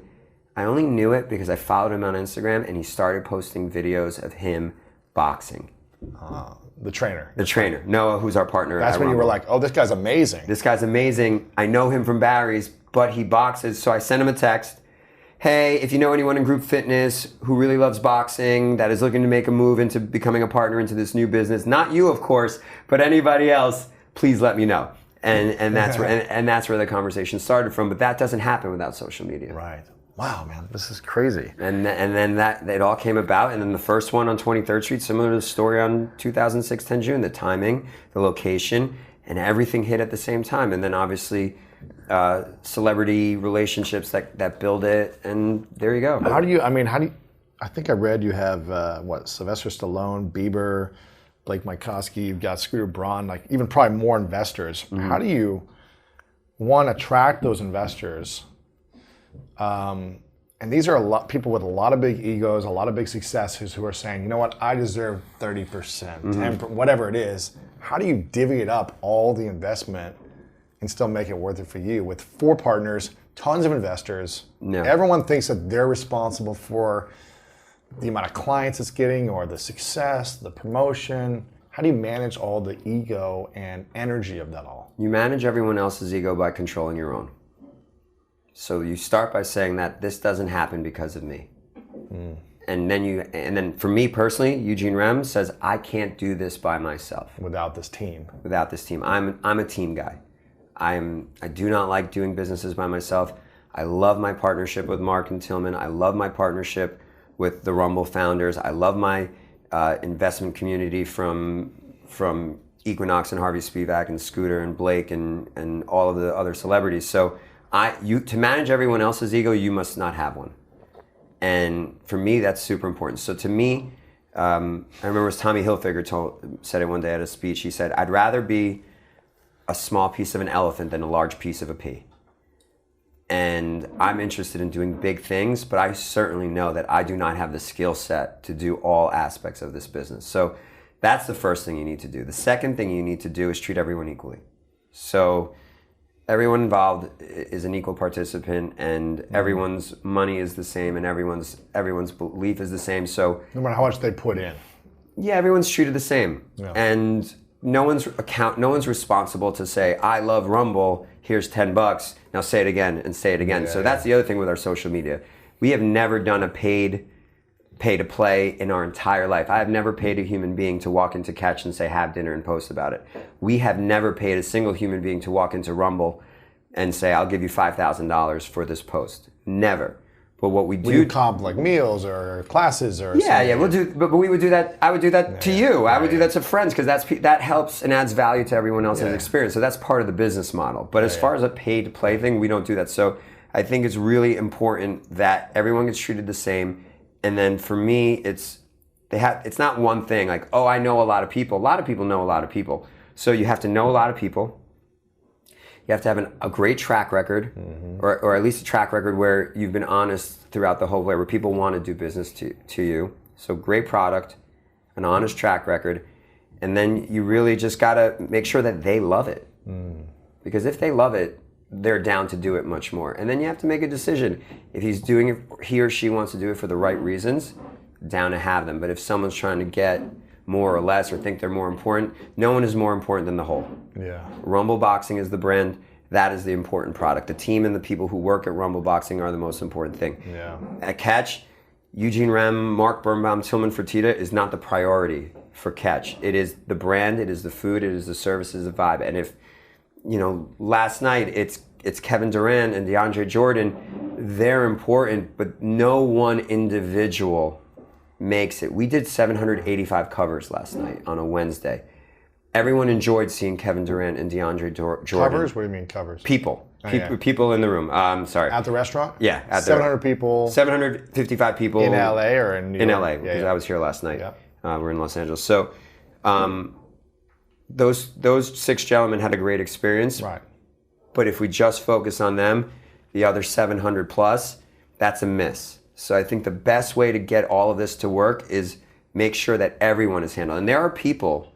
I only knew it because I followed him on Instagram and he started posting videos of him boxing. The trainer. The trainer. Noah, who's our partner. That's when you were like, oh, this guy's amazing. This guy's amazing. I know him from Barry's, but he boxes. So I sent him a text. Hey, if you know anyone in group fitness who really loves boxing, that is looking to make a move into becoming a partner into this new business, not you, of course, but anybody else, please let me know. And that's where the conversation started from. But that doesn't happen without social media. Right. Wow, man, this is crazy. And then that it all came about. And then the first one on 23rd Street, similar to the story on 2006 10 June, the timing, the location, and everything hit at the same time. And then obviously celebrity relationships that build it. And there you go. I think I read you have, Sylvester Stallone, Bieber, Blake Mycoskie, you've got Scooter Braun, like even probably more investors. Mm-hmm. How do you, one, attract those investors? And these are people with a lot of big egos, a lot of big successes who are saying, you know what, I deserve 30%, 10%, whatever it is. How do you divvy it up, all the investment, and still make it worth it for you with 4 partners, tons of investors? No. Everyone thinks that they're responsible for the amount of clients it's getting or the success, the promotion. How do you manage all the ego and energy of that all? You manage everyone else's ego by controlling your own. So you start by saying that this doesn't happen because of me. And then for me personally, Eugene Remm says, I can't do this by myself. Without this team. Without this team. I'm a team guy. I do not like doing businesses by myself. I love my partnership with Mark and Tillman. I love my partnership with the Rumble founders. I love my investment community from Equinox and Harvey Spivak and Scooter and Blake and all of the other celebrities. So to manage everyone else's ego, you must not have one. And for me, that's super important. So to me, I remember it was Tommy Hilfiger said it one day at a speech. He said, I'd rather be a small piece of an elephant than a large piece of a pea. And I'm interested in doing big things, but I certainly know that I do not have the skill set to do all aspects of this business. So that's the first thing you need to do. The second thing you need to do is treat everyone equally. So everyone involved is an equal participant, and everyone's money is the same, and everyone's belief is the same. So no matter how much they put in. Yeah, everyone's treated the same. Yeah. And no one's responsible to say, I love Rumble, here's $10, now say it again and say it again. Yeah, so that's the other thing with our social media. We have never done a paid pay to play in our entire life. I have never paid a human being to walk into Catch and say, have dinner and post about it. We have never paid a single human being to walk into Rumble and say, I'll give you $5,000 for this post. Never. But what we do, we comp like meals or classes or something. We'll do. But we would do that. I would do that to you. I would do that to friends because that helps and adds value to everyone else's experience. So that's part of the business model. But as far as a paid to play thing, we don't do that. So I think it's really important that everyone gets treated the same. And then for me, it's not one thing like, oh, I know a lot of people. A lot of people know a lot of people. So you have to know a lot of people. You have to have a great track record, or at least a track record where you've been honest throughout the whole way, where people want to do business to you. So great product, an honest track record, and then you really just got to make sure that they love it. Because if they love it, they're down to do it much more. And then you have to make a decision. If he's doing it, he or she wants to do it for the right reasons, down to have them. But if someone's trying to get more or less or think they're more important, no one is more important than the whole. Yeah. Rumble Boxing is the brand that is the important product. The team and the people who work at Rumble Boxing are the most important thing. Yeah. At Catch, Eugene Remm, Mark Birnbaum, Tillman Fertitta is not the priority for Catch. It is the brand, it is the food, it is the services, the vibe. And if, last night it's Kevin Durant and DeAndre Jordan, they're important, but no one individual makes it. We did 785 covers last night on a Wednesday. Everyone enjoyed seeing Kevin Durant and DeAndre Jordan. Covers? What do you mean covers? People. People in the room. Sorry. At the restaurant? Yeah. At 700 people. 755 people. In LA or in New York? In LA, because I was here last night. Yeah. We're in Los Angeles. So those 6 gentlemen had a great experience. Right. But if we just focus on them, the other 700 plus, that's a miss. So I think the best way to get all of this to work is make sure that everyone is handled. And there are people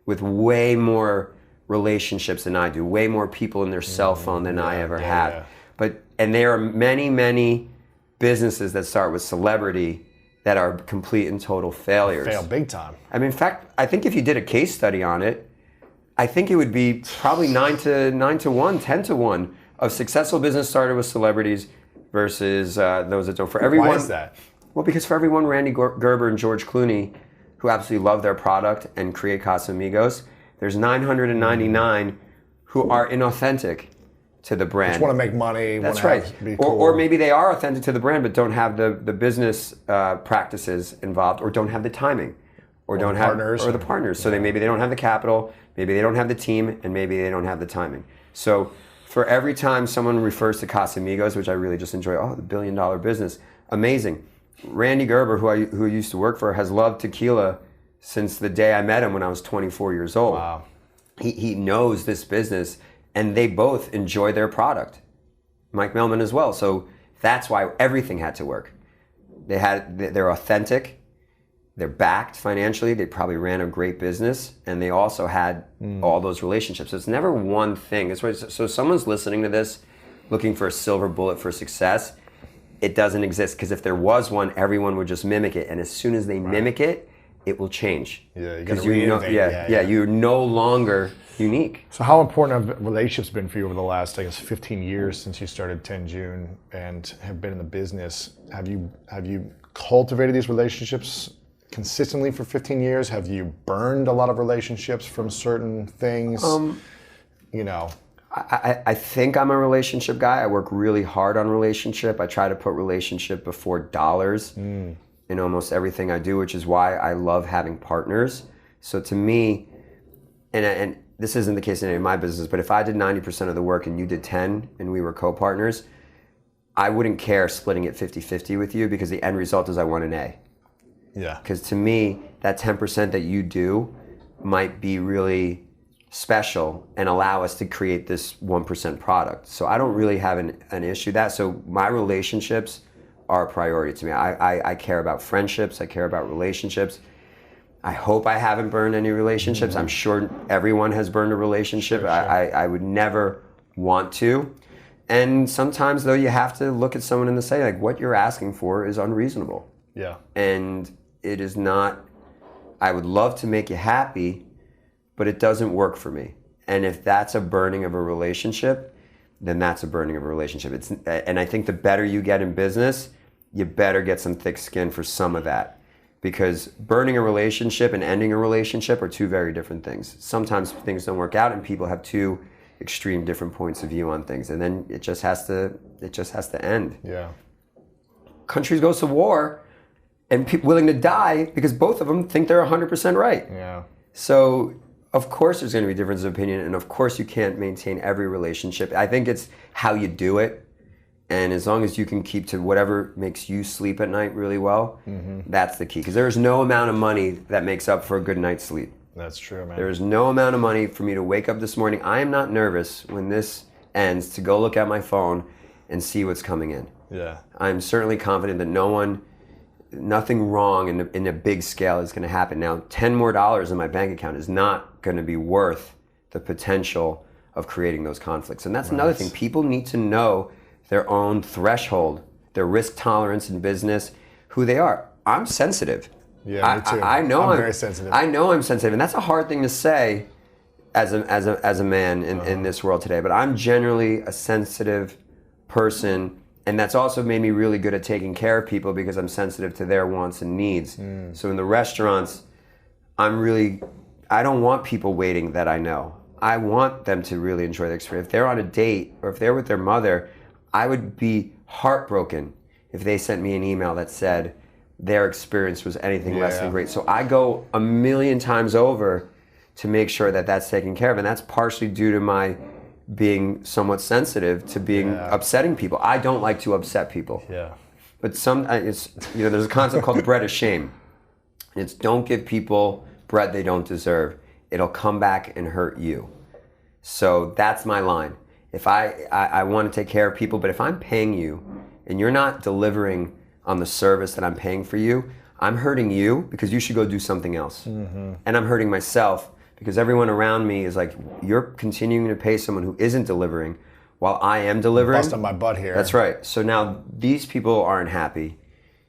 with way more relationships than I do, way more people in their cell phone than I ever had. Yeah. And there are many, many businesses that start with celebrity that are complete and total failures. Fail big time. I mean, in fact, I think if you did a case study on it, I think it would be probably 9 to 1, 10 to 1 of successful business started with celebrities versus those that don't. For everyone, why is that? Well, because for everyone, Randy Gerber and George Clooney, who absolutely love their product and create Casamigos, there's 999 who are inauthentic to the brand. Just want to make money. That's right. Be cool. Or maybe they are authentic to the brand, but don't have the business practices involved, or don't have the timing, or don't have partners. Or the partners. So maybe they don't have the capital, maybe they don't have the team, and maybe they don't have the timing. So for every time someone refers to Casamigos, which I really just enjoy, the $1 billion business, amazing. Randy Gerber, who I used to work for, has loved tequila since the day I met him when I was 24 years old. Wow. He knows this business, and they both enjoy their product. Mike Melman as well. So that's why everything had to work. They're authentic. They're backed financially. They probably ran a great business, and they also had all those relationships. So it's never one thing. So someone's listening to this, looking for a silver bullet for success. It doesn't exist, because if there was one, everyone would just mimic it, and as soon as they mimic it, it will change. Yeah, you got to reinvent. You're no longer unique. So how important have relationships been for you over the last, 15 years since you started 10 June and have been in the business? Have you cultivated these relationships consistently for 15 years? Have you burned a lot of relationships from certain things? I think I'm a relationship guy. I work really hard on relationship. I try to put relationship before dollars in almost everything I do, which is why I love having partners. So to me, and this isn't the case in any of my business, but if I did 90% of the work and you did 10 and we were co-partners, I wouldn't care splitting it 50-50 with you, because the end result is I want an A. Yeah. Because to me, that 10% that you do might be really special and allow us to create this 1% product. So I don't really have an issue with that. So my relationships are a priority to me. I care about friendships. I care about relationships. I hope I haven't burned any relationships. I'm sure everyone has burned a relationship. Sure. I would never want to. And sometimes, though, you have to look at someone and say, what you're asking for is unreasonable. Yeah. And it is not, I would love to make you happy, but it doesn't work for me. And if that's a burning of a relationship, then that's a burning of a relationship. And I think the better you get in business, you better get some thick skin for some of that. Because burning a relationship and ending a relationship are two very different things. Sometimes things don't work out and people have two extreme different points of view on things. And then it just has to end. Yeah. Countries go to war and people willing to die because both of them think they're 100% right. Yeah. So of course there's going to be differences of opinion, and of course you can't maintain every relationship. I think it's how you do it, and as long as you can keep to whatever makes you sleep at night really well, that's the key. Because there is no amount of money that makes up for a good night's sleep. That's true, man. There is no amount of money for me to wake up this morning. I am not nervous when this ends to go look at my phone and see what's coming in. Yeah. I'm certainly confident that nothing wrong in a big scale is going to happen. Now, $10 more in my bank account is not going to be worth the potential of creating those conflicts. And that's another thing. People need to know their own threshold, their risk tolerance in business, who they are. I'm sensitive. Yeah, me too. I know I'm very sensitive. I know I'm sensitive, and that's a hard thing to say as a man in this world today. But I'm generally a sensitive person, and that's also made me really good at taking care of people because I'm sensitive to their wants and needs. So in the restaurants, I don't want people waiting that I know. I want them to really enjoy the experience. If they're on a date or if they're with their mother, I would be heartbroken if they sent me an email that said their experience was anything less than great. So I go a million times over to make sure that that's taken care of. And that's partially due to my being somewhat sensitive to being upsetting people. I don't like to upset people. Yeah. But there's a concept called bread of shame. It's don't give people bread they don't deserve. It'll come back and hurt you. So that's my line. If I want to take care of people, but if I'm paying you and you're not delivering on the service that I'm paying for you, I'm hurting you because you should go do something else. And I'm hurting myself because everyone around me is like, you're continuing to pay someone who isn't delivering while I am delivering. Busting my butt here. That's right. So now these people aren't happy.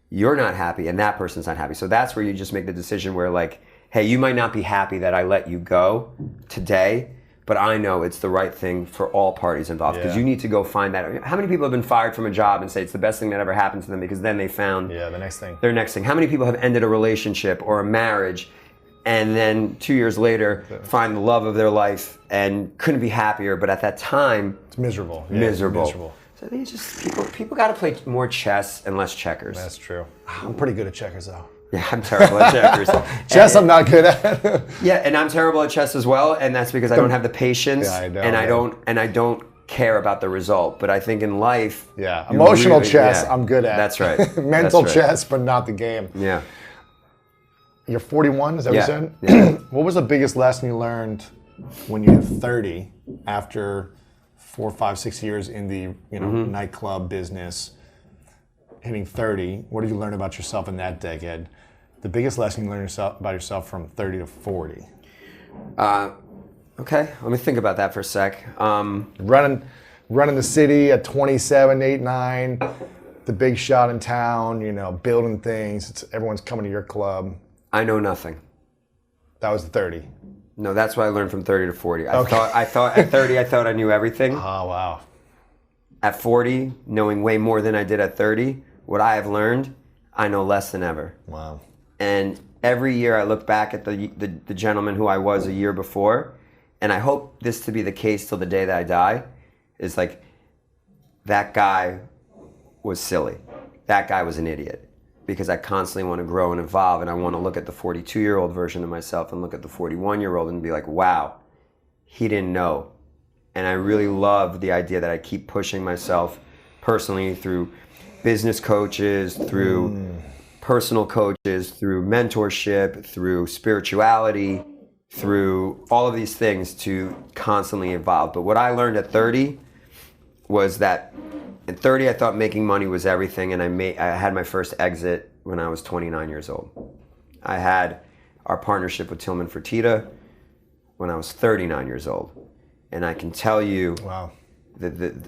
You're not happy and that person's not happy. So that's where you just make the decision where like, hey, you might not be happy that I let you go today, but I know it's the right thing for all parties involved because you need to go find that. How many people have been fired from a job and say it's the best thing that ever happened to them because then they found the next thing. Their next thing? How many people have ended a relationship or a marriage and then 2 years later find the love of their life and couldn't be happier, but at that time it's miserable. Miserable. So they people got to play more chess and less checkers. That's true. I'm pretty good at checkers though. Yeah, I'm terrible at checkers. Chess, I'm not good at. Yeah, and I'm terrible at chess as well, and that's because I don't have the patience, and I don't care about the result. But I think in life, emotional chess, I'm good at. That's right. Mental chess, but not the game. Yeah. You're 41, is that what you said? Yeah. What was the biggest lesson you learned when you hit 30 after 4, 5, 6 years in the nightclub business? Hitting 30, what did you learn about yourself in that decade? The biggest lesson you learned about yourself from 30 to 40? Okay, let me think about that for a sec. Running the city at 27, 8, 9, the big shot in town, building things. Everyone's coming to your club. I know nothing. That was the 30. No, that's what I learned from 30 to 40. I thought at 30, I thought I knew everything. Oh, wow. At 40, knowing way more than I did at 30, what I have learned, I know less than ever. Wow. And every year I look back at the gentleman who I was a year before, and I hope this to be the case till the day that I die, is like, that guy was silly. That guy was an idiot. Because I constantly want to grow and evolve, and I want to look at the 42-year-old version of myself and look at the 41-year-old and be like, wow, he didn't know. And I really love the idea that I keep pushing myself personally through business coaches, through personal coaches, through mentorship, through spirituality, through all of these things to constantly evolve. But what I learned at 30 was that at 30 I thought making money was everything, and I had my first exit when I was 29 years old. I had our partnership with Tillman Fertitta when I was 39 years old. And I can tell you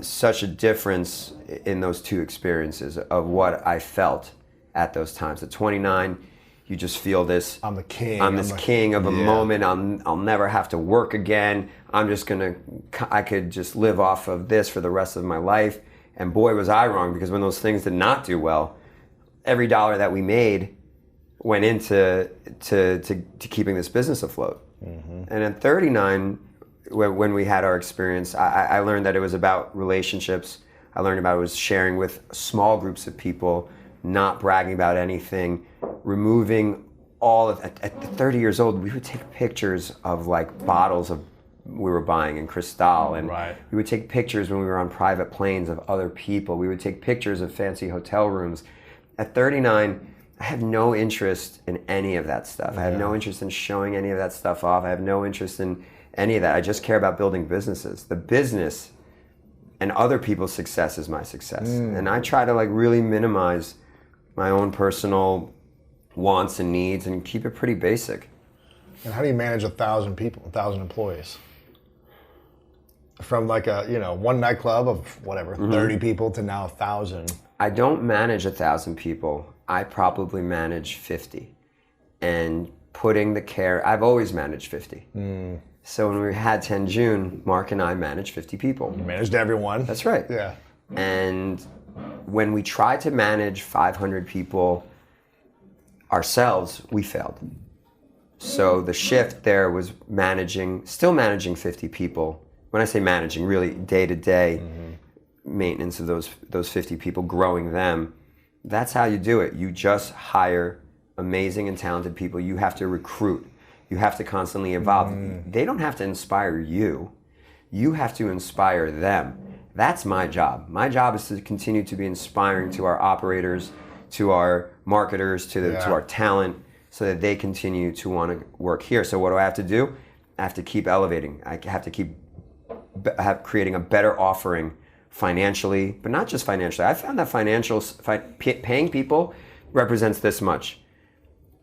such a difference in those two experiences of what I felt at those times. At 29, you just feel this. I'm the king. I'm this king of a moment. I'll never have to work again. I could just live off of this for the rest of my life. And boy, was I wrong, because when those things did not do well, every dollar that we made went into keeping this business afloat. And at 39, when we had our experience, I learned that it was about relationships. I learned about it was sharing with small groups of people, not bragging about anything, removing all of, at 30 years old, we would take pictures of like bottles of we were buying in Cristal, and we would take pictures when we were on private planes of other people. We would take pictures of fancy hotel rooms. At 39, I have no interest in any of that stuff. I have no interest in showing any of that stuff off. I have no interest in any of that. I just care about building businesses. The business and other people's success is my success. And I try to like really minimize my own personal wants and needs and keep it pretty basic. And how do you manage 1,000 people, 1,000 employees? From like a, one nightclub of whatever, 30 people to now 1,000. I don't manage 1,000 people. I probably manage 50. And putting the care, I've always managed 50. So when we had 10 June, Mark and I managed 50 people. You managed everyone. That's right. Yeah. And when we tried to manage 500 people ourselves, we failed. So the shift there was still managing 50 people. When I say managing, really day-to-day maintenance of those 50 people, growing them. That's how you do it. You just hire amazing and talented people. You have to recruit. You have to constantly evolve. They don't have to inspire you. You have to inspire them. That's my job. My job is to continue to be inspiring to our operators, to our marketers, to our talent, so that they continue to want to work here. So what do I have to do? I have to keep elevating. I have to keep creating a better offering financially, but not just financially. I found that paying people represents this much.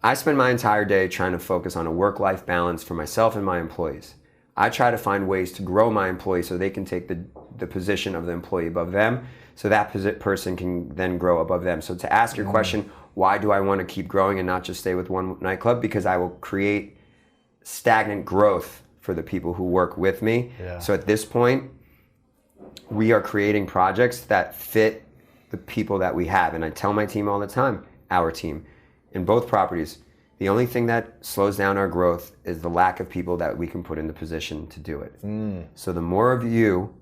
I spend my entire day trying to focus on a work-life balance for myself and my employees. I try to find ways to grow my employees so they can take the position of the employee above them, so that person can then grow above them. So to ask your question, why do I want to keep growing and not just stay with one nightclub? Because I will create stagnant growth for the people who work with me. Yeah. So at this point, we are creating projects that fit the people that we have. And I tell my team all the time, our team, in both properties, the only thing that slows down our growth is the lack of people that we can put in the position to do it. So the more of you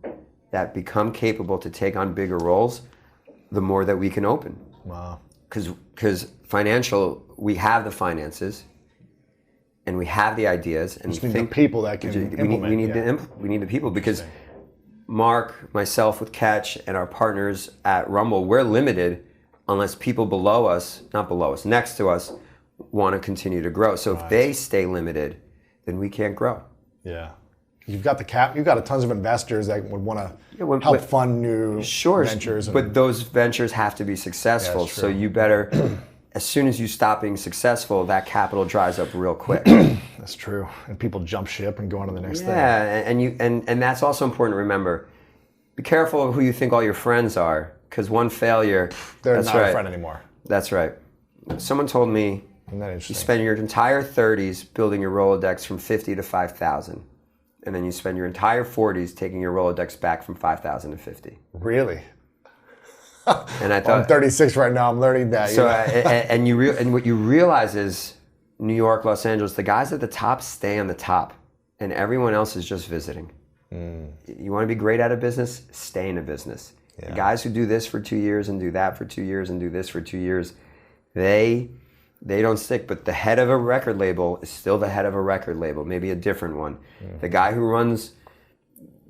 that become capable to take on bigger roles, the more that we can open. Wow. Because we have the finances, and we have the ideas, and we need the people that can implement. We need the people, because Mark, myself with Catch, and our partners at Rumble, we're limited unless people next to us, want to continue to grow. So if they stay limited, then we can't grow. Yeah. You've got tons of investors that would want to help fund new ventures. But those ventures have to be successful. Yeah, so you better, as soon as you stop being successful, that capital dries up real quick. That's true. And people jump ship and go on to the next thing. Yeah, and that's also important to remember. Be careful of who you think all your friends are, because one failure, they're not a friend anymore. That's right. Someone told me, you spend your entire 30s building your Rolodex from 50 to 5,000. And then you spend your entire 40s taking your Rolodex back from 5,000 to 50. Really? And I thought, I'm 36 right now. I'm learning that. So, and what you realize is, New York, Los Angeles, the guys at the top stay on the top, and everyone else is just visiting. You want to be great at a business? Stay in a business. Yeah. The guys who do this for 2 years and do that for 2 years and do this for 2 years, they don't stick. But the head of a record label is still the head of a record label, maybe a different one. The guy who runs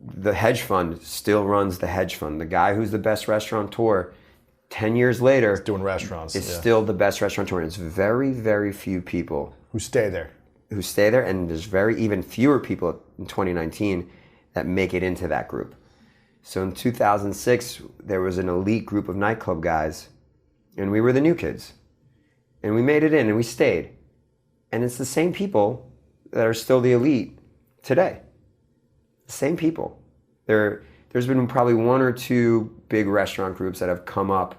the hedge fund still runs the hedge fund. The guy who's the best restaurateur 10 years later doing restaurants is still the best restaurateur. And it's very, very few people who stay there. And there's even fewer people in 2019 that make it into that group. So in 2006, there was an elite group of nightclub guys, and we were the new kids. And we made it in, and we stayed. And it's the same people that are still the elite today. The same people. There's been probably one or two big restaurant groups that have come up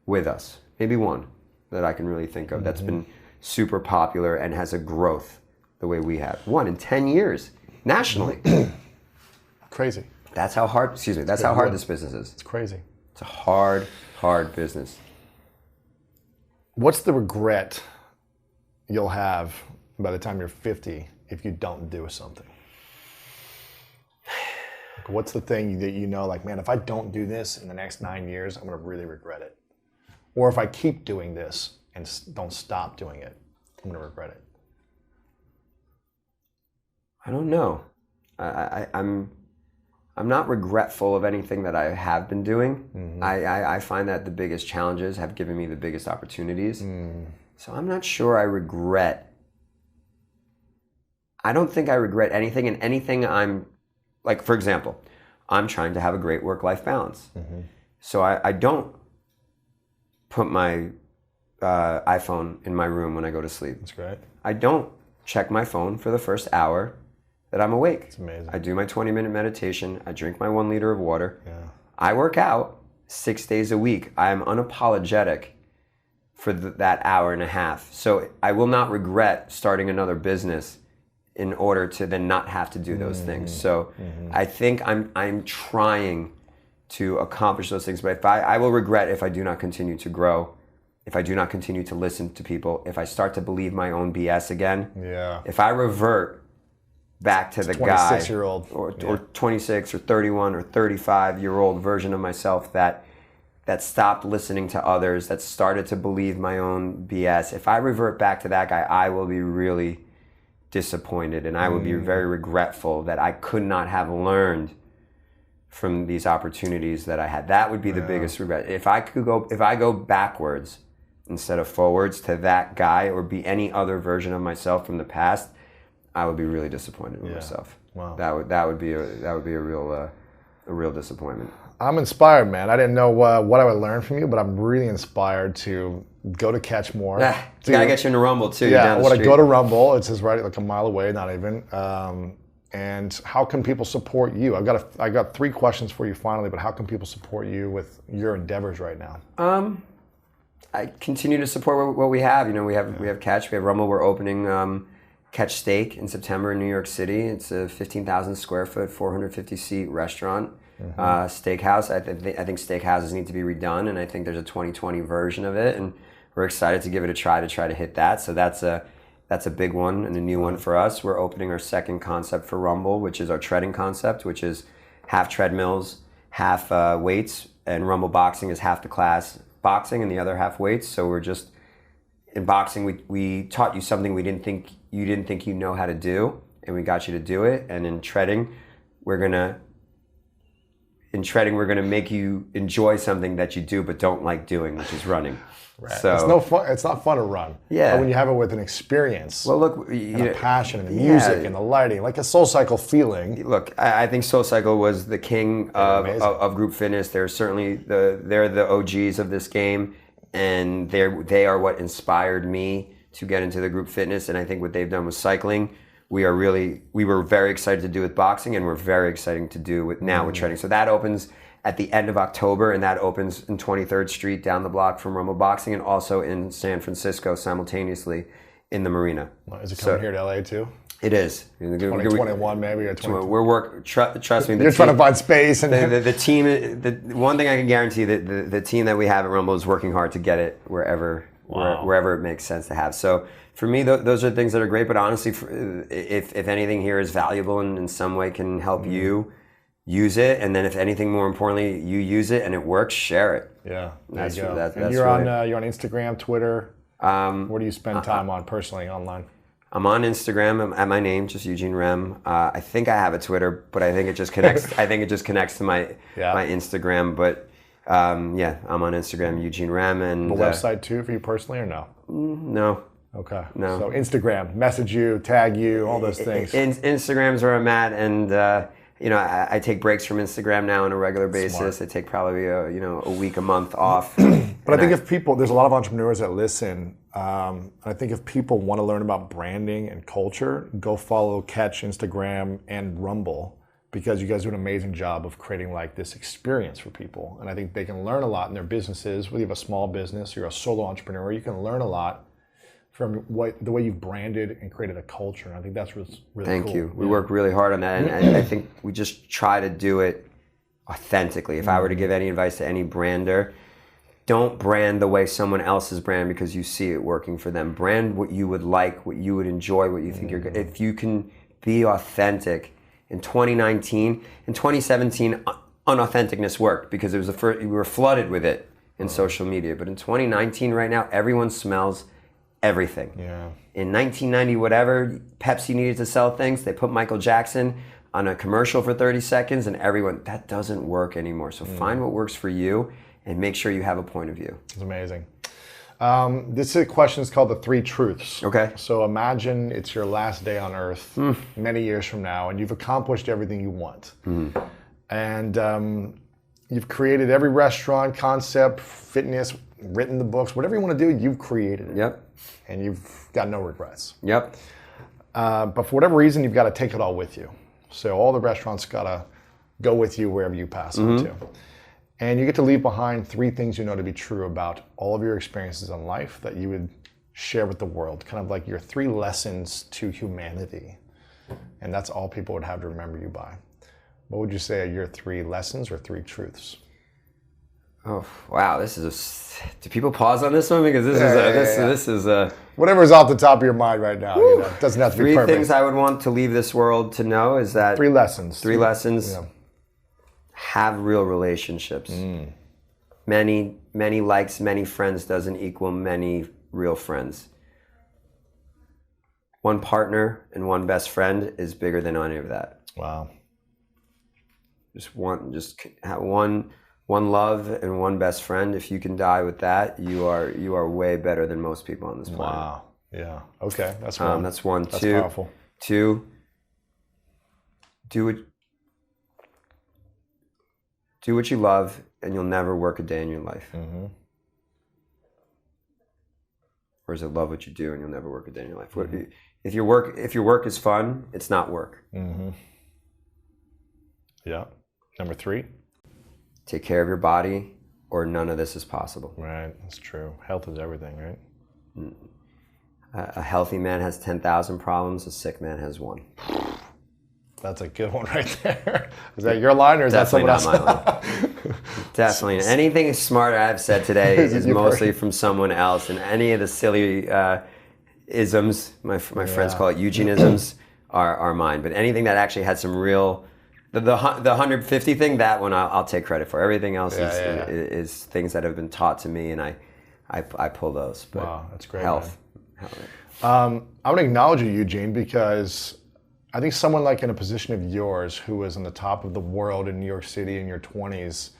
with us. Maybe one that I can really think of that's been super popular and has a growth the way we have. One in 10 years, nationally. Crazy. That's how hard, that's how hard this business is. It's crazy. It's a hard, hard business. What's the regret you'll have by the time you're 50 if you don't do something? What's the thing that you know, like, man, if I don't do this in the next 9 years, I'm going to really regret it? Or if I keep doing this and don't stop doing it, I'm going to regret it. I don't know. I'm not regretful of anything that I have been doing. I find that the biggest challenges have given me the biggest opportunities. So I'm not sure I regret. I don't think I regret anything, and anything I'm, like, for example, I'm trying to have a great work-life balance. So I don't put my iPhone in my room when I go to sleep. That's great. I don't check my phone for the first hour that I'm awake. It's amazing. I do my 20-minute meditation. I drink my 1 liter of water. Yeah. I work out 6 days a week. I am unapologetic for that hour and a half. So I will not regret starting another business in order to then not have to do those things. So I think I'm trying to accomplish those things, but if I will regret if I do not continue to grow, if I do not continue to listen to people, if I start to believe my own BS again, if I revert back to the guy, 26-year-old, or 26 or 31 or 35-year-old version of myself that stopped listening to others, that started to believe my own BS, if I revert back to that guy, I will be really disappointed, and I would be very regretful that I could not have learned from these opportunities that I had. That would be the biggest regret. If I go backwards instead of forwards to that guy or be any other version of myself from the past, I would be really disappointed with myself. Wow. That would be a real disappointment. I'm inspired, man. I didn't know what I would learn from you, but I'm really inspired to go to Catch More. Yeah, gotta get you into Rumble too. Yeah, I want to go to Rumble. It's just right like a mile away, not even. And how can people support you? I got 3 questions for you finally, but how can people support you with your endeavors right now? I continue to support what we have. You know, we have Catch, we have Rumble. We're opening Catch Steak in September in New York City. It's a 15,000 square foot, 450 seat restaurant. Steakhouse. I think steakhouses need to be redone, and I think there's a 2020 version of it, and we're excited to give it a try to hit that. So that's a big one and a new one for us. We're opening our second concept for Rumble, which is our treading concept, which is half treadmills, half weights, and Rumble Boxing is half the class boxing and the other half weights. So we're just in boxing, we taught you something you didn't think you know how to do, and we got you to do it. And in treading, we're gonna make you enjoy something that you do but don't like doing, which is running. Right. So it's no fun. It's not fun to run. Yeah. But when you have it with an experience, well, look, and a passion, and the music, and the lighting, like a SoulCycle feeling. Look, I think SoulCycle was the king of group fitness. They're certainly they're the OGs of this game, and they are what inspired me to get into the group fitness. And I think what they've done with cycling, we were very excited to do with boxing, and we're very excited to do with treading. So that opens at the end of October, and that opens in 23rd Street down the block from Rumble Boxing, and also in San Francisco simultaneously in the Marina. Is it coming here to LA too? It is. 2021 maybe, or 20. Trust me. You're trying to find space. And the team, one thing I can guarantee, that the team that we have at Rumble is working hard to get it wherever it makes sense to have. So for me, those are things that are great. But honestly, if anything here is valuable and in some way can help you, use it. And then if anything, more importantly, you use it and it works, share it. Yeah, that's you're really on Instagram, Twitter. Where do you spend time on personally online? I'm on Instagram at my name, just Eugene Remm. I think I have a Twitter, but I think it just connects. I think it just connects to my Instagram. But I'm on Instagram, Eugene Remm, and the website too for you personally, or no? No. Okay. No. So Instagram, message you, tag you, all those things. Instagram's where I'm at, and I take breaks from Instagram now on a regular basis. Smart. I take probably a week, a month off. But I think if people, there's a lot of entrepreneurs that listen. I think if people want to learn about branding and culture, go follow Catch, Instagram, and Rumble, because you guys do an amazing job of creating like this experience for people. And I think they can learn a lot in their businesses. Whether you have a small business, you're a solo entrepreneur, you can learn a lot from the way you've branded and created a culture. And I think that's really cool. Thank you. We work really hard on that, and I think we just try to do it authentically. If I were to give any advice to any brander, don't brand the way someone else is brand because you see it working for them. Brand what you would like, what you would enjoy, what you think you're good. If you can be authentic in 2019, in 2017, unauthenticness worked because it was we were flooded with it in social media. But in 2019, right now, everyone smells everything. Yeah. In 1990, whatever, Pepsi needed to sell things. They put Michael Jackson on a commercial for 30 seconds, and that doesn't work anymore. So find what works for you and make sure you have a point of view. It's amazing. This question is called the 3 truths. Okay. So imagine it's your last day on earth many years from now, and you've accomplished everything you want. And you've created every restaurant, concept, fitness, written the books, whatever you want to do, you've created it. Yep. And you've got no regrets. Yep. But for whatever reason, you've got to take it all with you. So all the restaurants got to go with you wherever you pass on to. And you get to leave behind 3 things you know to be true about all of your experiences in life that you would share with the world. Kind of like your 3 lessons to humanity. and that's all people would have to remember you by. What would you say are your 3 lessons or 3 truths? Oh wow, do people pause on this one, because this is a whatever's off the top of your mind right now. You know, it doesn't have to be 3 perfect. things I would want to leave this world to know is that 3 lessons. 3 lessons. Yeah. Have real relationships. Many likes, many friends doesn't equal many real friends. One partner and one best friend is bigger than any of that. Wow. Just have one love and one best friend. If you can die with that, you are way better than most people on this planet. Wow. Yeah. Okay. That's one. That's one. That's 2. powerful. 2. Do what you love, and you'll never work a day in your life. Mm-hmm. Or is it love what you do, and you'll never work a day in your life? Mm-hmm. If your work is fun, it's not work. Mm-hmm. Yeah. Number 3. Take care of your body, or none of this is possible. Right. That's true. Health is everything, right? A healthy man has 10,000 problems. A sick man has 1. That's a good one right there. Is that your line, or is Definitely that someone else? not my line. Definitely. Anything smart I've said today is mostly from someone else, and any of the silly isms, my friends call it Eugeneisms, are mine. But anything that actually had some real, the 150 thing, that one I'll take credit for. Everything else is things that have been taught to me, and I pull those. But wow, that's great. Health. I want to acknowledge you, Eugene, because I think someone like in a position of yours, who was on the top of the world in New York City in your 20s,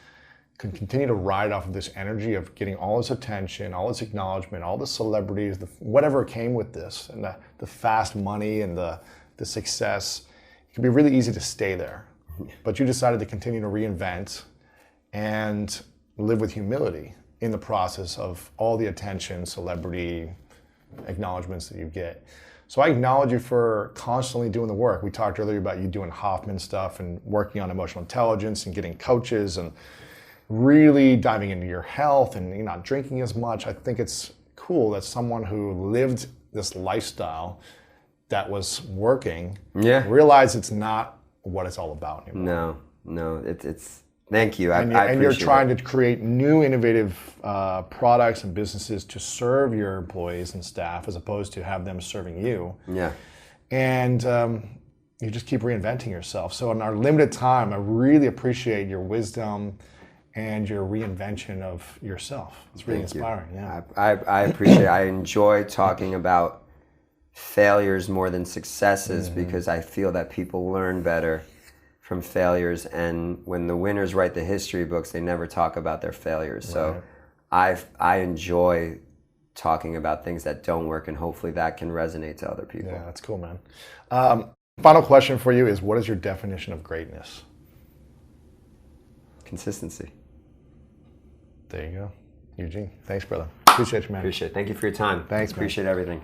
can continue to ride off of this energy of getting all this attention, all this acknowledgement, all the celebrities, whatever came with this, and the fast money and the success. It can be really easy to stay there. But you decided to continue to reinvent and live with humility in the process of all the attention, celebrity, acknowledgements that you get. So I acknowledge you for constantly doing the work. We talked earlier about you doing Hoffman stuff and working on emotional intelligence and getting coaches and really diving into your health, and you're not drinking as much. I think it's cool that someone who lived this lifestyle that was working realized it's not what it's all about anymore. No, it's thank you. And you're trying to create new innovative products and businesses to serve your employees and staff, as opposed to have them serving you. Yeah. And you just keep reinventing yourself. So in our limited time, I really appreciate your wisdom and your reinvention of yourself. It's really inspiring. Yeah. I appreciate it. I enjoy talking about failures more than successes, because I feel that people learn better from failures, and when the winners write the history books, they never talk about their failures. So I enjoy talking about things that don't work, and hopefully that can resonate to other people. Yeah, that's cool, man. Final question for you is, what is your definition of greatness? Consistency. There you go. Eugene, thanks, brother. Appreciate you, man. Appreciate it. Thank you for your time. Thanks, man. Appreciate everything.